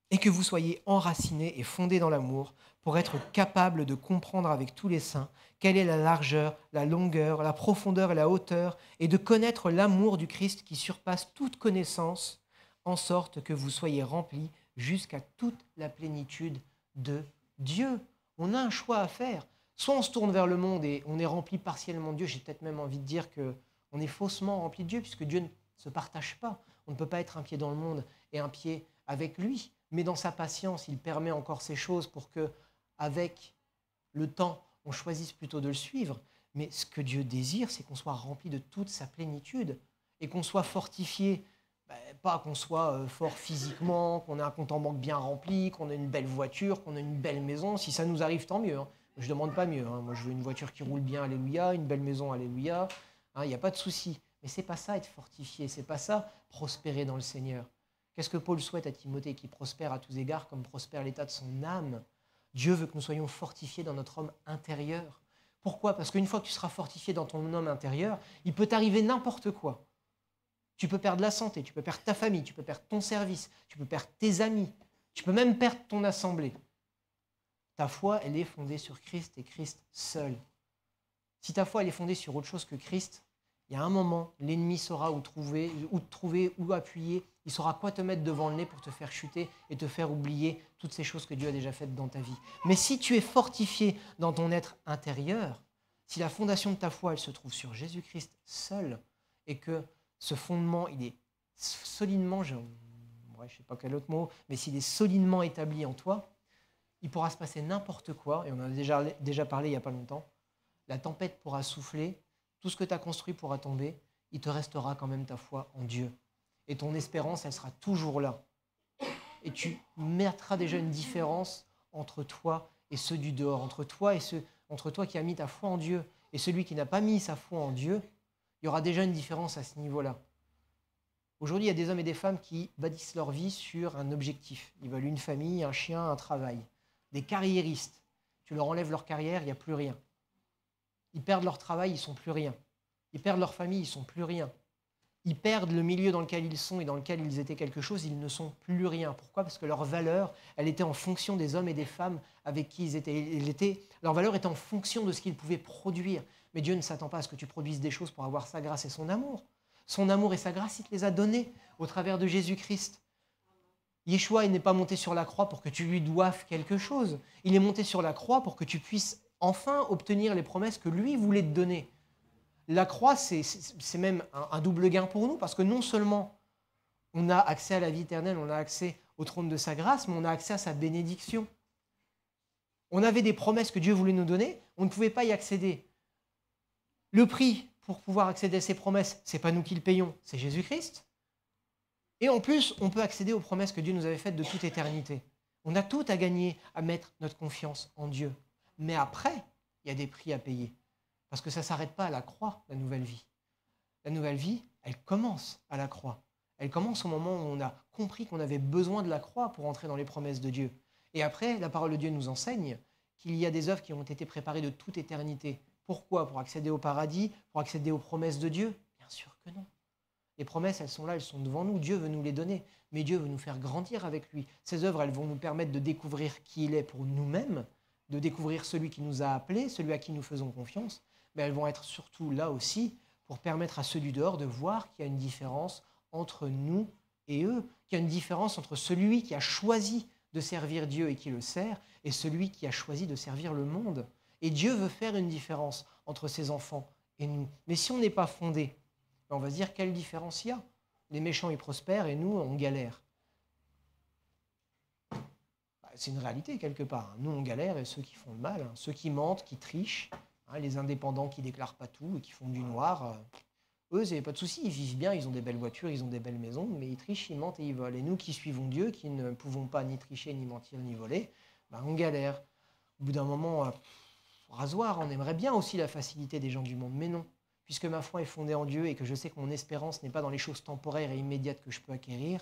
et que vous soyez enracinés et fondés dans l'amour, pour être capables de comprendre avec tous les saints quelle est la largeur, la longueur, la profondeur et la hauteur, et de connaître l'amour du Christ qui surpasse toute connaissance, en sorte que vous soyez remplis jusqu'à toute la plénitude de Dieu. On a un choix à faire. Soit on se tourne vers le monde et on est rempli partiellement de Dieu, j'ai peut-être même envie de dire qu'on est faussement rempli de Dieu, puisque Dieu ne se partage pas. On ne peut pas être un pied dans le monde et un pied avec lui. Mais dans sa patience, il permet encore ces choses pour que, avec le temps, on choisisse plutôt de le suivre. Mais ce que Dieu désire, c'est qu'on soit rempli de toute sa plénitude et qu'on soit fortifié. Pas qu'on soit fort physiquement, qu'on ait un compte en banque bien rempli, qu'on ait une belle voiture, qu'on ait une belle maison. Si ça nous arrive, tant mieux. Hein. Je ne demande pas mieux. Hein. Moi, je veux une voiture qui roule bien, alléluia, une belle maison, alléluia. Il n'y a pas de souci. Mais ce n'est pas ça, être fortifié. Ce n'est pas ça, prospérer dans le Seigneur. Qu'est-ce que Paul souhaite à Timothée? Qui prospère à tous égards comme prospère l'état de son âme. Dieu veut que nous soyons fortifiés dans notre homme intérieur. Pourquoi? Parce qu'une fois que tu seras fortifié dans ton homme intérieur, il peut t'arriver n'importe quoi. Tu peux perdre la santé, tu peux perdre ta famille, tu peux perdre ton service, tu peux perdre tes amis, tu peux même perdre ton assemblée. Ta foi, elle est fondée sur Christ et Christ seul. Si ta foi, elle est fondée sur autre chose que Christ, il y a un moment, l'ennemi saura où te trouver, où appuyer, il saura quoi te mettre devant le nez pour te faire chuter et te faire oublier toutes ces choses que Dieu a déjà faites dans ta vie. Mais si tu es fortifié dans ton être intérieur, si la fondation de ta foi, elle se trouve sur Jésus-Christ seul, et que ce fondement, il est solidement, je ne sais pas quel autre mot, mais s'il est solidement établi en toi, il pourra se passer n'importe quoi, et on en a déjà parlé il n'y a pas longtemps, la tempête pourra souffler, tout ce que tu as construit pourra tomber, il te restera quand même ta foi en Dieu. Et ton espérance, elle sera toujours là. Et tu mettras déjà une différence entre toi et ceux du dehors, entre toi qui as mis ta foi en Dieu et celui qui n'a pas mis sa foi en Dieu. Il y aura déjà une différence à ce niveau-là. Aujourd'hui, il y a des hommes et des femmes qui bâtissent leur vie sur un objectif. Ils veulent une famille, un chien, un travail. Des carriéristes. Tu leur enlèves leur carrière, il n'y a plus rien. Ils perdent leur travail, ils ne sont plus rien. Ils perdent leur famille, ils ne sont plus rien. Ils perdent le milieu dans lequel ils sont et dans lequel ils étaient quelque chose, ils ne sont plus rien. Pourquoi? Parce que leur valeur, elle était en fonction des hommes et des femmes avec qui ils étaient. Leur valeur était en fonction de ce qu'ils pouvaient produire. Mais Dieu ne s'attend pas à ce que tu produises des choses pour avoir sa grâce et son amour. Son amour et sa grâce, il te les a donnés au travers de Jésus-Christ. Yeshua, il n'est pas monté sur la croix pour que tu lui doives quelque chose. Il est monté sur la croix pour que tu puisses enfin obtenir les promesses que lui voulait te donner. La croix, c'est même un double gain pour nous, parce que non seulement on a accès à la vie éternelle, on a accès au trône de sa grâce, mais on a accès à sa bénédiction. On avait des promesses que Dieu voulait nous donner, on ne pouvait pas y accéder. Le prix pour pouvoir accéder à ces promesses, ce n'est pas nous qui le payons, c'est Jésus-Christ. Et en plus, on peut accéder aux promesses que Dieu nous avait faites de toute éternité. On a tout à gagner à mettre notre confiance en Dieu. Mais après, il y a des prix à payer. Parce que ça ne s'arrête pas à la croix, la nouvelle vie. La nouvelle vie, elle commence à la croix. Elle commence au moment où on a compris qu'on avait besoin de la croix pour entrer dans les promesses de Dieu. Et après, la parole de Dieu nous enseigne qu'il y a des œuvres qui ont été préparées de toute éternité. Pourquoi? Pour accéder au paradis? Pour accéder aux promesses de Dieu? Bien sûr que non. Les promesses, elles sont là, elles sont devant nous. Dieu veut nous les donner. Mais Dieu veut nous faire grandir avec lui. Ces œuvres, elles vont nous permettre de découvrir qui il est pour nous-mêmes, de découvrir celui qui nous a appelés, celui à qui nous faisons confiance. Mais elles vont être surtout là aussi pour permettre à ceux du dehors de voir qu'il y a une différence entre nous et eux, qu'il y a une différence entre celui qui a choisi de servir Dieu et qui le sert et celui qui a choisi de servir le monde. Et Dieu veut faire une différence entre ses enfants et nous. Mais si on n'est pas fondé, on va se dire quelle différence il y a. Les méchants, ils prospèrent et nous, on galère. C'est une réalité quelque part. Nous, on galère et ceux qui font le mal, ceux qui mentent, qui trichent, les indépendants qui ne déclarent pas tout et qui font du noir, eux, il n'y a pas de souci, ils vivent bien, ils ont des belles voitures, ils ont des belles maisons, mais ils trichent, ils mentent et ils volent. Et nous qui suivons Dieu, qui ne pouvons pas ni tricher, ni mentir, ni voler, on galère. Au bout d'un moment, rasoir, on aimerait bien aussi la facilité des gens du monde, mais non. Puisque ma foi est fondée en Dieu et que je sais que mon espérance n'est pas dans les choses temporaires et immédiates que je peux acquérir,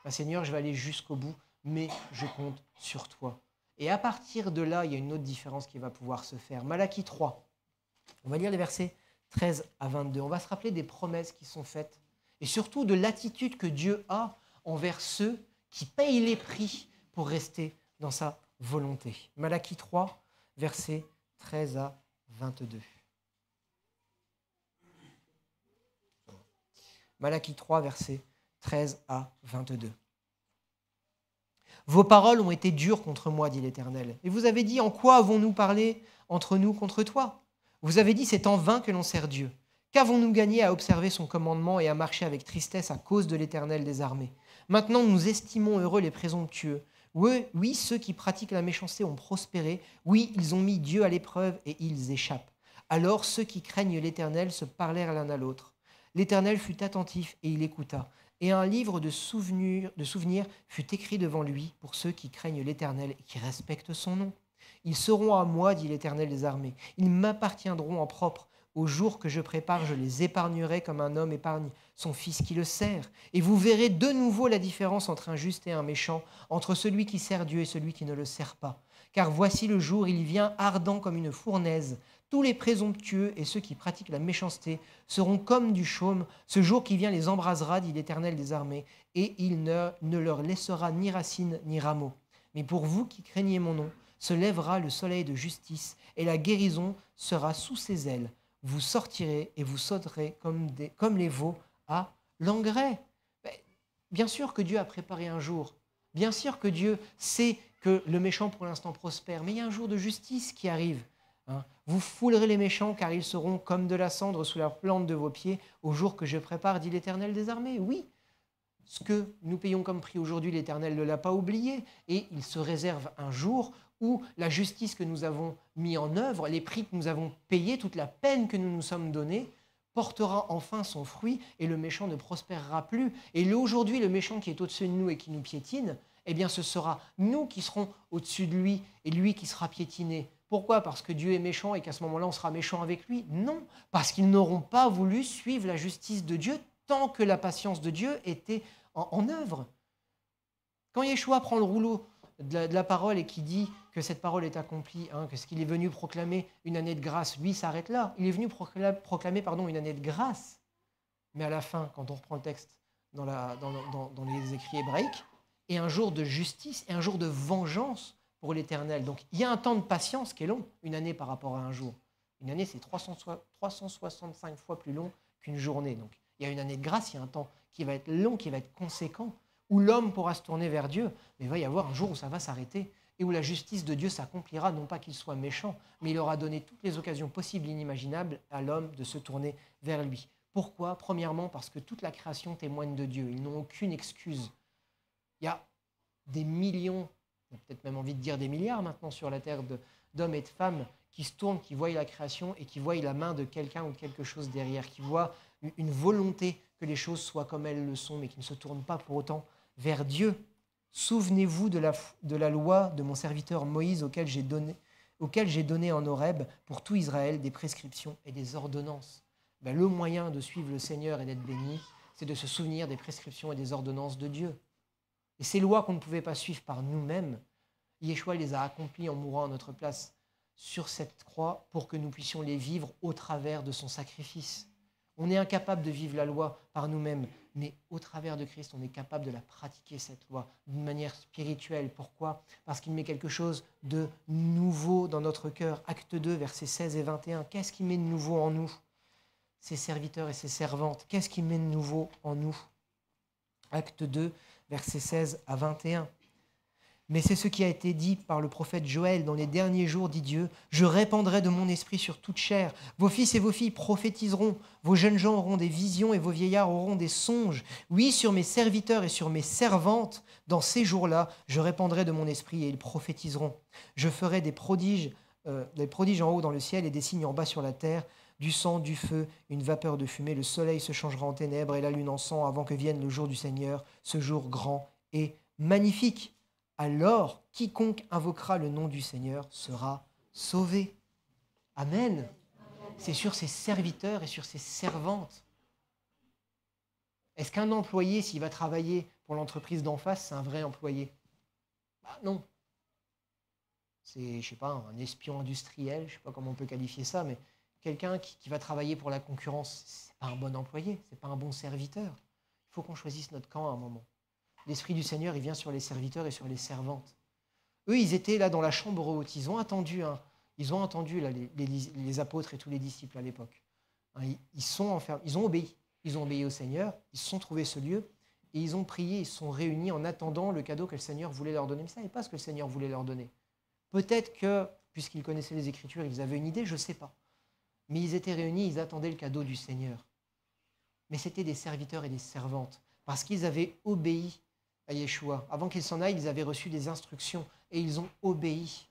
Seigneur, je vais aller jusqu'au bout, mais je compte sur toi. Et à partir de là, il y a une autre différence qui va pouvoir se faire. Malachie 3, on va lire les versets 13 à 22. On va se rappeler des promesses qui sont faites et surtout de l'attitude que Dieu a envers ceux qui payent les prix pour rester dans sa volonté. Malachie 3, versets 13 à 22. Malachie 3, versets 13 à 22. Vos paroles ont été dures contre moi, dit l'Éternel. Et vous avez dit, en quoi avons-nous parlé entre nous contre toi? Vous avez dit, c'est en vain que l'on sert Dieu. Qu'avons-nous gagné à observer son commandement et à marcher avec tristesse à cause de l'Éternel des armées? Maintenant, nous estimons heureux les présomptueux. Oui, ceux qui pratiquent la méchanceté ont prospéré. Oui, ils ont mis Dieu à l'épreuve et ils échappent. Alors ceux qui craignent l'Éternel se parlèrent l'un à l'autre. L'Éternel fut attentif et il écouta. Et un livre de souvenirs fut écrit devant lui pour ceux qui craignent l'Éternel et qui respectent son nom. Ils seront à moi, dit l'Éternel des armées. Ils m'appartiendront en propre. Au jour que je prépare, je les épargnerai comme un homme épargne son fils qui le sert. Et vous verrez de nouveau la différence entre un juste et un méchant, entre celui qui sert Dieu et celui qui ne le sert pas. Car voici le jour, il vient ardent comme une fournaise. Tous les présomptueux et ceux qui pratiquent la méchanceté seront comme du chaume. Ce jour qui vient les embrasera, dit l'Éternel des armées, et il ne leur laissera ni racines ni rameaux. Mais pour vous qui craignez mon nom, se lèvera le soleil de justice, et la guérison sera sous ses ailes. Vous sortirez et vous sauterez comme les veaux à l'engrais. Bien sûr que Dieu a préparé un jour. Bien sûr que Dieu sait que le méchant pour l'instant prospère, mais il y a un jour de justice qui arrive. Vous foulerez les méchants car ils seront comme de la cendre sous la plante de vos pieds au jour que je prépare, dit l'Éternel des armées. Oui, ce que nous payons comme prix aujourd'hui, l'Éternel ne l'a pas oublié et il se réserve un jour où la justice que nous avons mis en œuvre, les prix que nous avons payés, toute la peine que nous nous sommes donnée, portera enfin son fruit et le méchant ne prospérera plus. Et aujourd'hui, le méchant qui est au-dessus de nous et qui nous piétine, eh bien ce sera nous qui serons au-dessus de lui et lui qui sera piétiné. Pourquoi? Parce que Dieu est méchant et qu'à ce moment-là, on sera méchant avec lui? Non, parce qu'ils n'auront pas voulu suivre la justice de Dieu tant que la patience de Dieu était en œuvre. Quand Yeshua prend le rouleau de la parole et qui dit que cette parole est accomplie, que ce qu'il est venu proclamer une année de grâce, lui s'arrête là. Il est venu proclamer une année de grâce. Mais à la fin, quand on reprend le texte dans les écrits hébraïques, et un jour de justice et un jour de vengeance pour l'Éternel. Donc il y a un temps de patience qui est long, une année par rapport à un jour. Une année, c'est 365 fois plus long qu'une journée. Donc il y a une année de grâce, il y a un temps qui va être long, qui va être conséquent, où l'homme pourra se tourner vers Dieu, mais il va y avoir un jour où ça va s'arrêter et où la justice de Dieu s'accomplira, non pas qu'il soit méchant, mais il aura donné toutes les occasions possibles et inimaginables à l'homme de se tourner vers lui. Pourquoi? Premièrement, parce que toute la création témoigne de Dieu. Ils n'ont aucune excuse. Il y a des millions, peut-être même envie de dire des milliards maintenant sur la terre d'hommes et de femmes qui se tournent, qui voient la création et qui voient la main de quelqu'un ou quelque chose derrière, qui voient une volonté que les choses soient comme elles le sont, mais qui ne se tournent pas pour autant vers Dieu. Souvenez-vous de la loi de mon serviteur Moïse auquel j'ai donné en Horeb pour tout Israël des prescriptions et des ordonnances. Le moyen de suivre le Seigneur et d'être béni, c'est de se souvenir des prescriptions et des ordonnances de Dieu. Et ces lois qu'on ne pouvait pas suivre par nous-mêmes, Yeshua les a accomplies en mourant à notre place sur cette croix pour que nous puissions les vivre au travers de son sacrifice. On est incapable de vivre la loi par nous-mêmes, mais au travers de Christ, on est capable de la pratiquer, cette loi, d'une manière spirituelle. Pourquoi? Parce qu'il met quelque chose de nouveau dans notre cœur. Acte 2, versets 16 et 21. Qu'est-ce qu'il met de nouveau en nous? Ses serviteurs et ses servantes. Qu'est-ce qu'il met de nouveau en nous? Acte 2, versets 16 à 21. Mais c'est ce qui a été dit par le prophète Joël dans les derniers jours, dit Dieu. Je répandrai de mon esprit sur toute chair. Vos fils et vos filles prophétiseront. Vos jeunes gens auront des visions et vos vieillards auront des songes. Oui, sur mes serviteurs et sur mes servantes, dans ces jours-là, je répandrai de mon esprit et ils prophétiseront. Je ferai des prodiges en haut dans le ciel et des signes en bas sur la terre, du sang, du feu, une vapeur de fumée. Le soleil se changera en ténèbres et la lune en sang avant que vienne le jour du Seigneur, ce jour grand et magnifique. Alors, quiconque invoquera le nom du Seigneur sera sauvé. Amen. C'est sur ses serviteurs et sur ses servantes. Est-ce qu'un employé, s'il va travailler pour l'entreprise d'en face, c'est un vrai employé? Non. C'est, je sais pas, un espion industriel, je sais pas comment on peut qualifier ça, mais quelqu'un qui va travailler pour la concurrence, c'est pas un bon employé, c'est pas un bon serviteur. Il faut qu'on choisisse notre camp à un moment. L'Esprit du Seigneur, il vient sur les serviteurs et sur les servantes. Eux, ils étaient là dans la chambre haute. Ils ont attendu là, les apôtres et tous les disciples à l'époque. Ils sont enfermés, ils ont obéi. Ils ont obéi au Seigneur, ils se sont trouvés ce lieu et ils ont prié, ils se sont réunis en attendant le cadeau que le Seigneur voulait leur donner. Mais ils ne savaient pas ce que le Seigneur voulait leur donner. Peut-être que, puisqu'ils connaissaient les Écritures, ils avaient une idée, je ne sais pas. Mais ils étaient réunis, ils attendaient le cadeau du Seigneur. Mais c'était des serviteurs et des servantes, parce qu'ils avaient obéi à Yeshua. Avant qu'ils s'en aillent, ils avaient reçu des instructions et ils ont obéi.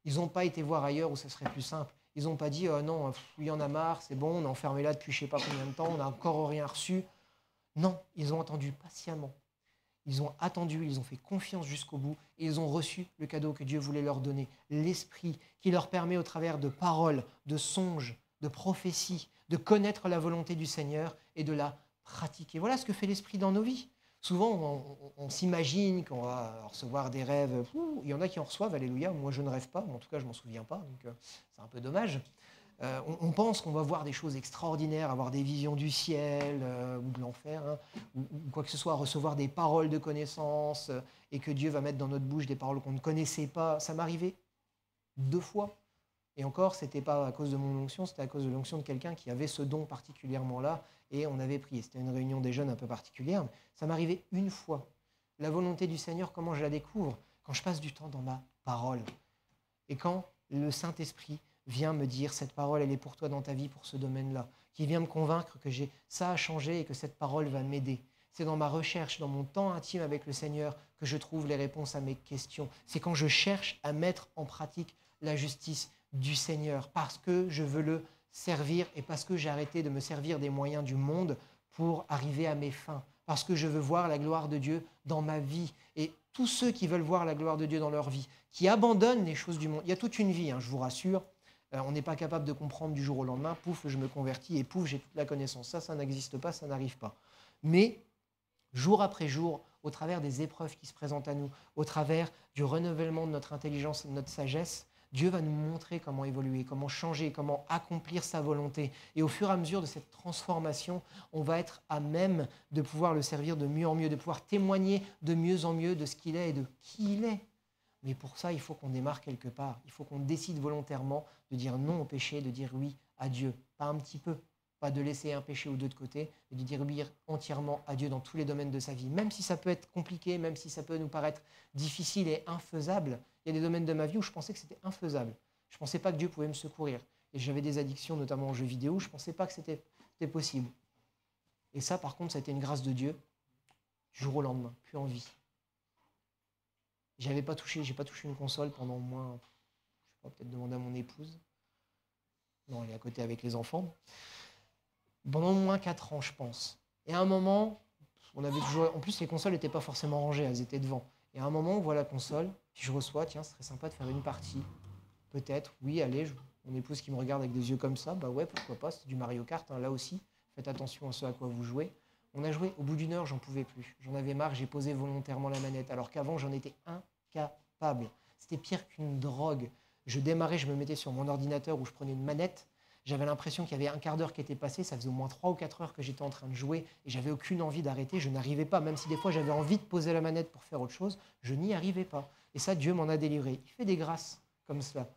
Ils n'ont pas été voir ailleurs où ce serait plus simple. Ils n'ont pas dit « non, il y en a marre, c'est bon, on est enfermé là depuis je ne sais pas combien de temps, on n'a encore rien reçu ». Non, ils ont attendu patiemment. Ils ont attendu, ils ont fait confiance jusqu'au bout et ils ont reçu le cadeau que Dieu voulait leur donner, l'Esprit qui leur permet au travers de paroles, de songes, de prophéties, de connaître la volonté du Seigneur et de la pratiquer. Voilà ce que fait l'Esprit dans nos vies. Souvent, on s'imagine qu'on va recevoir des rêves. Il y en a qui en reçoivent, alléluia. Moi, je ne rêve pas, mais en tout cas, je ne m'en souviens pas, donc c'est un peu dommage. On pense qu'on va voir des choses extraordinaires, avoir des visions du ciel ou de l'enfer, hein, ou quoi que ce soit, recevoir des paroles de connaissance et que Dieu va mettre dans notre bouche des paroles qu'on ne connaissait pas. Ça m'est arrivé 2 fois. Et encore, ce n'était pas à cause de mon onction, c'était à cause de l'onction de quelqu'un qui avait ce don particulièrement là et on avait prié. C'était une réunion des jeunes un peu particulière. Ça m'est arrivé 1 fois. La volonté du Seigneur, comment je la découvre? Quand je passe du temps dans ma parole. Et quand le Saint-Esprit vient me dire cette parole, elle est pour toi dans ta vie, pour ce domaine-là, qui vient me convaincre que ça a changé et que cette parole va m'aider. C'est dans ma recherche, dans mon temps intime avec le Seigneur que je trouve les réponses à mes questions. C'est quand je cherche à mettre en pratique la justice du Seigneur parce que je veux le servir et parce que j'ai arrêté de me servir des moyens du monde pour arriver à mes fins. Parce que je veux voir la gloire de Dieu dans ma vie. Et tous ceux qui veulent voir la gloire de Dieu dans leur vie, qui abandonnent les choses du monde, il y a toute une vie, hein, je vous rassure. On n'est pas capable de comprendre du jour au lendemain, pouf, je me convertis et pouf, j'ai toute la connaissance. Ça n'existe pas, ça n'arrive pas. Mais jour après jour, au travers des épreuves qui se présentent à nous, au travers du renouvellement de notre intelligence et de notre sagesse, Dieu va nous montrer comment évoluer, comment changer, comment accomplir sa volonté. Et au fur et à mesure de cette transformation, on va être à même de pouvoir le servir de mieux en mieux, de pouvoir témoigner de mieux en mieux de ce qu'il est et de qui il est. Mais pour ça, il faut qu'on démarre quelque part. Il faut qu'on décide volontairement de dire non au péché, de dire oui à Dieu. Pas un petit peu, pas de laisser un péché ou deux de côté, mais de dire oui entièrement à Dieu dans tous les domaines de sa vie. Même si ça peut être compliqué, même si ça peut nous paraître difficile et infaisable, il y a des domaines de ma vie où je pensais que c'était infaisable. Je ne pensais pas que Dieu pouvait me secourir. Et j'avais des addictions, notamment aux jeux vidéo, je ne pensais pas que c'était possible. Et ça, par contre, ça a été une grâce de Dieu, du jour au lendemain, plus en vie. J'ai pas touché une console pendant au moins, je sais pas, peut-être demander à mon épouse. Non, elle est à côté avec les enfants. Pendant au moins 4 ans, je pense. Et à un moment, on avait toujours... En plus, les consoles n'étaient pas forcément rangées, elles étaient devant. Et à un moment, on voit la console, puis je reçois, tiens, ce serait sympa de faire une partie. Peut-être, oui, allez, mon épouse qui me regarde avec des yeux comme ça, bah ouais, pourquoi pas, c'est du Mario Kart, hein, là aussi. Faites attention à ce à quoi vous jouez. On a joué, au bout d'1 heure, j'en pouvais plus. J'en avais marre, j'ai posé volontairement la manette, alors qu'avant, j'en étais incapable. C'était pire qu'une drogue. Je démarrais, je me mettais sur mon ordinateur où je prenais une manette. J'avais l'impression qu'il y avait un quart d'heure qui était passé. Ça faisait au moins 3 ou 4 heures que j'étais en train de jouer et j'avais aucune envie d'arrêter. Je n'arrivais pas, même si des fois j'avais envie de poser la manette pour faire autre chose, je n'y arrivais pas. Et ça, Dieu m'en a délivré. Il fait des grâces comme cela.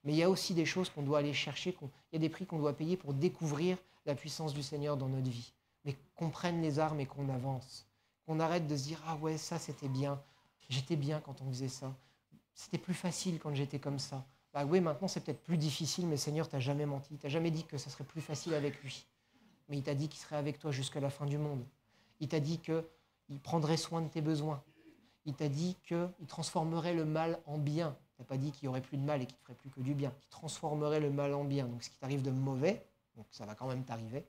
Mais il y a aussi des choses qu'on doit aller chercher. Il y a des prix qu'on doit payer pour découvrir la puissance du Seigneur dans notre vie. Mais qu'on prenne les armes et qu'on avance. Qu'on arrête de se dire « Ah ouais, ça c'était bien. J'étais bien quand on faisait ça. C'était plus facile quand j'étais comme ça. » Bah oui, maintenant c'est peut-être plus difficile, mais Seigneur, tu n'as jamais menti. Tu n'as jamais dit que ça serait plus facile avec lui. Mais il t'a dit qu'il serait avec toi jusqu'à la fin du monde. Il t'a dit qu'il prendrait soin de tes besoins. Il t'a dit qu'il transformerait le mal en bien. Il t'a pas dit qu'il n'y aurait plus de mal et qu'il ne ferait plus que du bien. Il transformerait le mal en bien. Donc ce qui t'arrive de mauvais, donc ça va quand même t'arriver,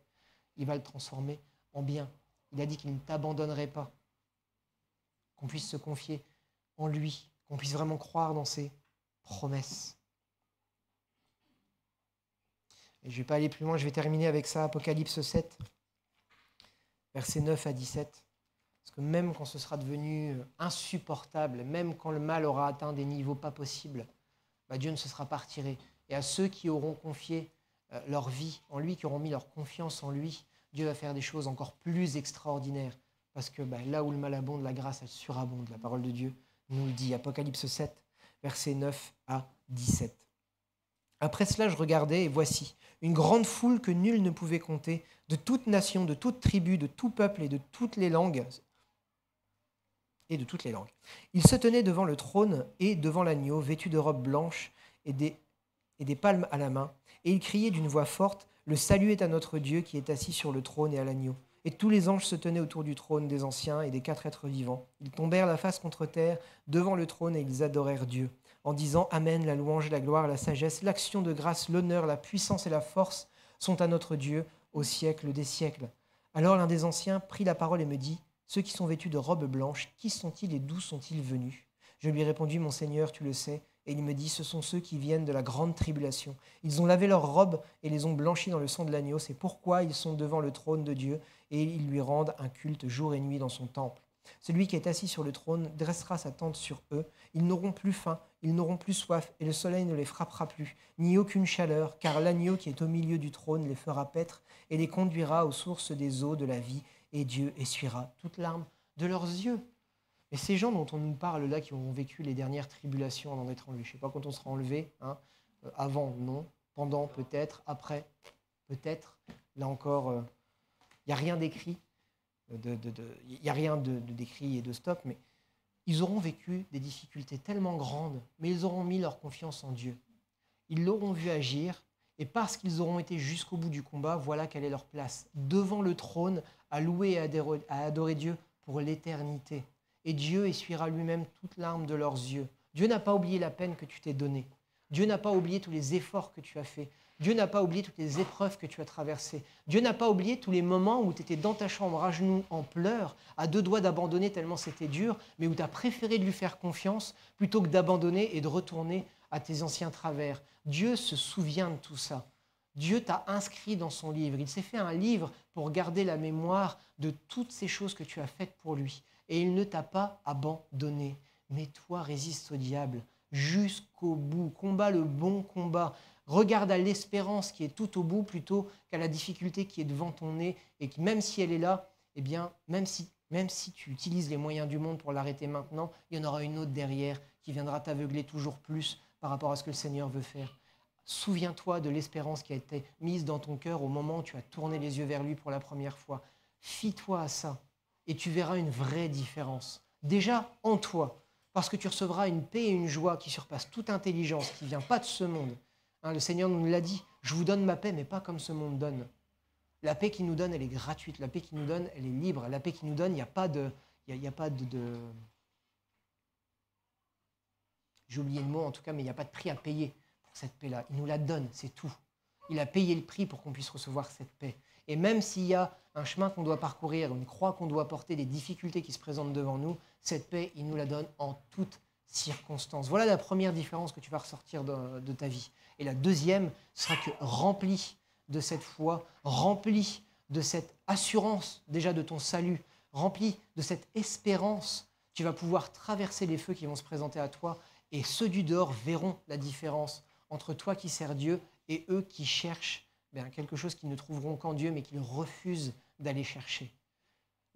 il va le transformer en bien. Il a dit qu'il ne t'abandonnerait pas. Qu'on puisse se confier en lui, qu'on puisse vraiment croire dans ses promesses. Et je ne vais pas aller plus loin, je vais terminer avec ça, Apocalypse 7, versets 9 à 17. Parce que même quand ce sera devenu insupportable, même quand le mal aura atteint des niveaux pas possibles, bah Dieu ne se sera pas retiré. Et à ceux qui auront confié leur vie en lui, qui auront mis leur confiance en lui, Dieu va faire des choses encore plus extraordinaires. Parce que là où le mal abonde, la grâce, elle surabonde. La parole de Dieu nous le dit. Apocalypse 7, versets 9 à 17. Après cela, je regardais, et voici, une grande foule que nul ne pouvait compter, de toute nation, de toute tribu, de tout peuple et de toutes les langues. Ils se tenaient devant le trône et devant l'agneau, vêtus de robes blanches et des palmes à la main. Et ils criaient d'une voix forte, « Le salut est à notre Dieu qui est assis sur le trône et à l'agneau. » Et tous les anges se tenaient autour du trône des anciens et des 4 êtres vivants. Ils tombèrent la face contre terre devant le trône et ils adorèrent Dieu. en disant « Amen, la louange, la gloire, la sagesse, l'action de grâce, l'honneur, la puissance et la force sont à notre Dieu au siècle des siècles. » Alors l'un des anciens prit la parole et me dit « Ceux qui sont vêtus de robes blanches, qui sont-ils et d'où sont-ils venus ?» Je lui répondis « Mon Seigneur, tu le sais. » Et il me dit « Ce sont ceux qui viennent de la grande tribulation. Ils ont lavé leurs robes et les ont blanchies dans le sang de l'agneau. C'est pourquoi ils sont devant le trône de Dieu et ils lui rendent un culte jour et nuit dans son temple. Celui qui est assis sur le trône dressera sa tente sur eux. Ils n'auront plus faim, ils n'auront plus soif, et le soleil ne les frappera plus, ni aucune chaleur, car l'agneau qui est au milieu du trône les fera paître et les conduira aux sources des eaux de la vie, et Dieu essuiera toute larme de leurs yeux. » Et ces gens dont on nous parle là, qui ont vécu les dernières tribulations avant d'être enlevés, je ne sais pas quand on sera enlevé, hein, avant, non, pendant, peut-être, après, peut-être, là encore, il n'y a rien d'écrit. Il n'y a rien de décrit et de stop, mais ils auront vécu des difficultés tellement grandes, mais ils auront mis leur confiance en Dieu. Ils l'auront vu agir, et parce qu'ils auront été jusqu'au bout du combat, voilà quelle est leur place, devant le trône, à louer et à adorer Dieu pour l'éternité. Et Dieu essuiera lui-même toute larme de leurs yeux. Dieu n'a pas oublié la peine que tu t'es donnée. Dieu n'a pas oublié tous les efforts que tu as faits. Dieu n'a pas oublié toutes les épreuves que tu as traversées. Dieu n'a pas oublié tous les moments où tu étais dans ta chambre à genoux, en pleurs, à deux doigts d'abandonner tellement c'était dur, mais où tu as préféré lui faire confiance plutôt que d'abandonner et de retourner à tes anciens travers. Dieu se souvient de tout ça. Dieu t'a inscrit dans son livre. Il s'est fait un livre pour garder la mémoire de toutes ces choses que tu as faites pour lui. Et il ne t'a pas abandonné. Mais toi, résiste au diable jusqu'au bout. Combat le bon combat. Regarde à l'espérance qui est tout au bout plutôt qu'à la difficulté qui est devant ton nez et qui, même si elle est là, eh bien, même si tu utilises les moyens du monde pour l'arrêter maintenant, il y en aura une autre derrière qui viendra t'aveugler toujours plus par rapport à ce que le Seigneur veut faire. Souviens-toi de l'espérance qui a été mise dans ton cœur au moment où tu as tourné les yeux vers lui pour la première fois. Fie-toi à ça et tu verras une vraie différence. Déjà en toi, parce que tu recevras une paix et une joie qui surpassent toute intelligence, qui ne vient pas de ce monde. Hein, le Seigneur nous l'a dit, je vous donne ma paix, mais pas comme ce monde donne. La paix qu'il nous donne, elle est gratuite. La paix qu'il nous donne, elle est libre. La paix qu'il nous donne, il n'y a pas de... J'ai oublié le mot en tout cas, mais il n'y a pas de prix à payer pour cette paix-là. Il nous la donne, c'est tout. Il a payé le prix pour qu'on puisse recevoir cette paix. Et même s'il y a un chemin qu'on doit parcourir, une croix qu'on doit porter, des difficultés qui se présentent devant nous, cette paix, il nous la donne en toutes circonstances. Voilà la première différence que tu vas ressortir de ta vie. Et la deuxième sera que rempli de cette foi, rempli de cette assurance déjà de ton salut, rempli de cette espérance, tu vas pouvoir traverser les feux qui vont se présenter à toi et ceux du dehors verront la différence entre toi qui sers Dieu et eux qui cherchent quelque chose qu'ils ne trouveront qu'en Dieu mais qu'ils refusent d'aller chercher.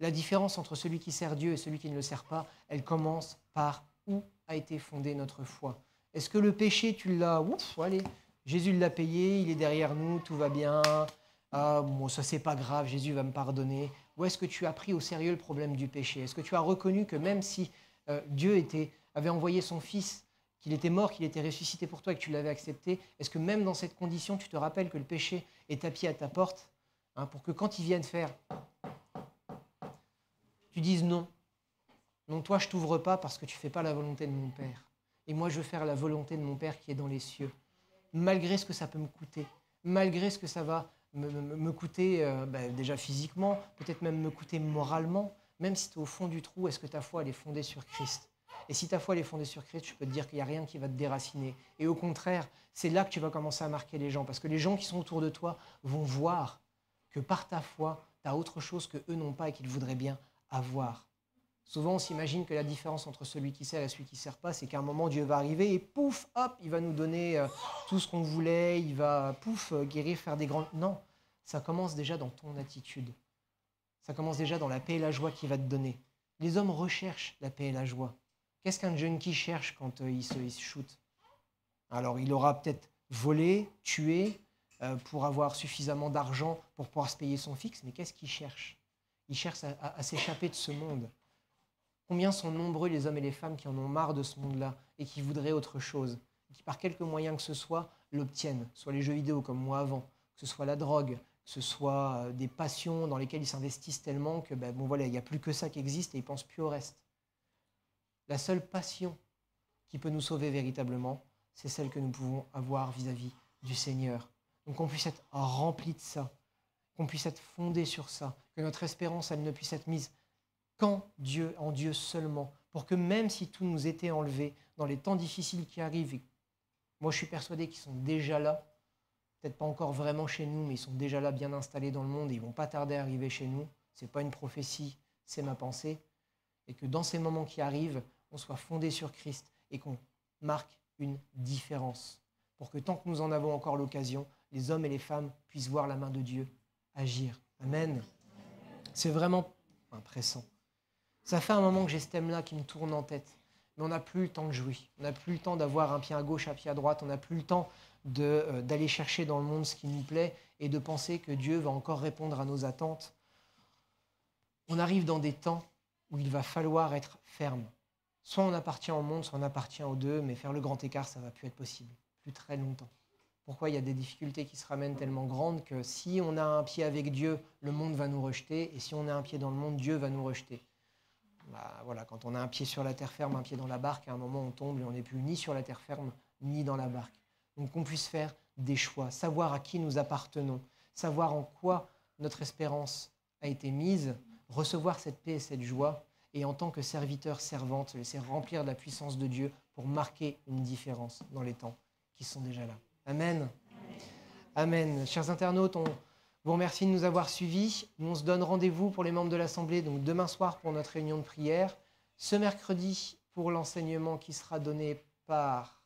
La différence entre celui qui sert Dieu et celui qui ne le sert pas, elle commence par où a été fondée notre foi. Est-ce que le péché, tu l'as, ouf, allez, Jésus l'a payé, il est derrière nous, tout va bien, ah, bon, ça c'est pas grave, Jésus va me pardonner. Ou est-ce que tu as pris au sérieux le problème du péché? Est-ce que tu as reconnu que même si Dieu avait envoyé son Fils, qu'il était mort, qu'il était ressuscité pour toi et que tu l'avais accepté, est-ce que même dans cette condition, tu te rappelles que le péché est tapis à ta porte, hein, pour que quand il vienne faire, tu dises non. Non, toi, je ne t'ouvre pas parce que tu ne fais pas la volonté de mon Père. Et moi, je veux faire la volonté de mon Père qui est dans les cieux. Malgré ce que ça peut me coûter, malgré ce que ça va me coûter déjà physiquement, peut-être même me coûter moralement, même si tu es au fond du trou, est-ce que ta foi elle est fondée sur Christ? Et si ta foi elle est fondée sur Christ, je peux te dire qu'il n'y a rien qui va te déraciner. Et au contraire, c'est là que tu vas commencer à marquer les gens. Parce que les gens qui sont autour de toi vont voir que par ta foi, tu as autre chose qu'eux n'ont pas et qu'ils voudraient bien avoir. Souvent, on s'imagine que la différence entre celui qui sert et celui qui ne sert pas, c'est qu'à un moment, Dieu va arriver et pouf, hop, il va nous donner tout ce qu'on voulait, il va, pouf, guérir, faire des grands... Non, ça commence déjà dans ton attitude. Ça commence déjà dans la paix et la joie qu'il va te donner. Les hommes recherchent la paix et la joie. Qu'est-ce qu'un junkie cherche quand il se shoot? Alors, il aura peut-être volé, tué, pour avoir suffisamment d'argent pour pouvoir se payer son fixe, mais qu'est-ce qu'il cherche? Il cherche à s'échapper de ce monde. Combien sont nombreux les hommes et les femmes qui en ont marre de ce monde-là et qui voudraient autre chose, et qui par quelque moyen que ce soit l'obtiennent, soit les jeux vidéo comme moi avant, que ce soit la drogue, que ce soit des passions dans lesquelles ils s'investissent tellement que il n'y a plus que ça qui existe et ils ne pensent plus au reste. La seule passion qui peut nous sauver véritablement, c'est celle que nous pouvons avoir vis-à-vis du Seigneur. Donc qu'on puisse être rempli de ça, qu'on puisse être fondé sur ça, que notre espérance, elle ne puisse être mise qu'en Dieu, en Dieu seulement, pour que même si tout nous était enlevé, dans les temps difficiles qui arrivent, et moi je suis persuadé qu'ils sont déjà là, peut-être pas encore vraiment chez nous, mais ils sont déjà là bien installés dans le monde et ils ne vont pas tarder à arriver chez nous. Ce n'est pas une prophétie, c'est ma pensée. Et que dans ces moments qui arrivent, on soit fondé sur Christ et qu'on marque une différence. Pour que tant que nous en avons encore l'occasion, les hommes et les femmes puissent voir la main de Dieu agir. Amen. C'est vraiment pressant. Ça fait un moment que j'ai ce thème-là qui me tourne en tête. Mais on n'a plus le temps de jouer. On n'a plus le temps d'avoir un pied à gauche, un pied à droite. On n'a plus le temps d'aller chercher dans le monde ce qui nous plaît et de penser que Dieu va encore répondre à nos attentes. On arrive dans des temps où il va falloir être ferme. Soit on appartient au monde, soit on appartient aux deux, mais faire le grand écart, ça ne va plus être possible, plus très longtemps. Pourquoi il y a des difficultés qui se ramènent tellement grandes que si on a un pied avec Dieu, le monde va nous rejeter, et si on a un pied dans le monde, Dieu va nous rejeter. Voilà, quand on a un pied sur la terre ferme, un pied dans la barque, à un moment on tombe et on n'est plus ni sur la terre ferme, ni dans la barque. Donc qu'on puisse faire des choix, savoir à qui nous appartenons, savoir en quoi notre espérance a été mise, recevoir cette paix et cette joie, et en tant que serviteur, servante, se laisser remplir de la puissance de Dieu pour marquer une différence dans les temps qui sont déjà là. Amen. Amen. Chers internautes, on vous remercie de nous avoir suivis. Nous, on se donne rendez-vous pour les membres de l'Assemblée, donc demain soir pour notre réunion de prière, ce mercredi pour l'enseignement qui sera donné par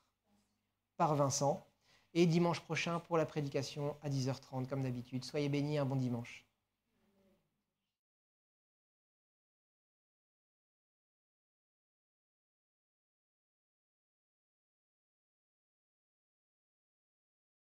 Vincent, et dimanche prochain pour la prédication à 10h30, comme d'habitude. Soyez bénis, un bon dimanche.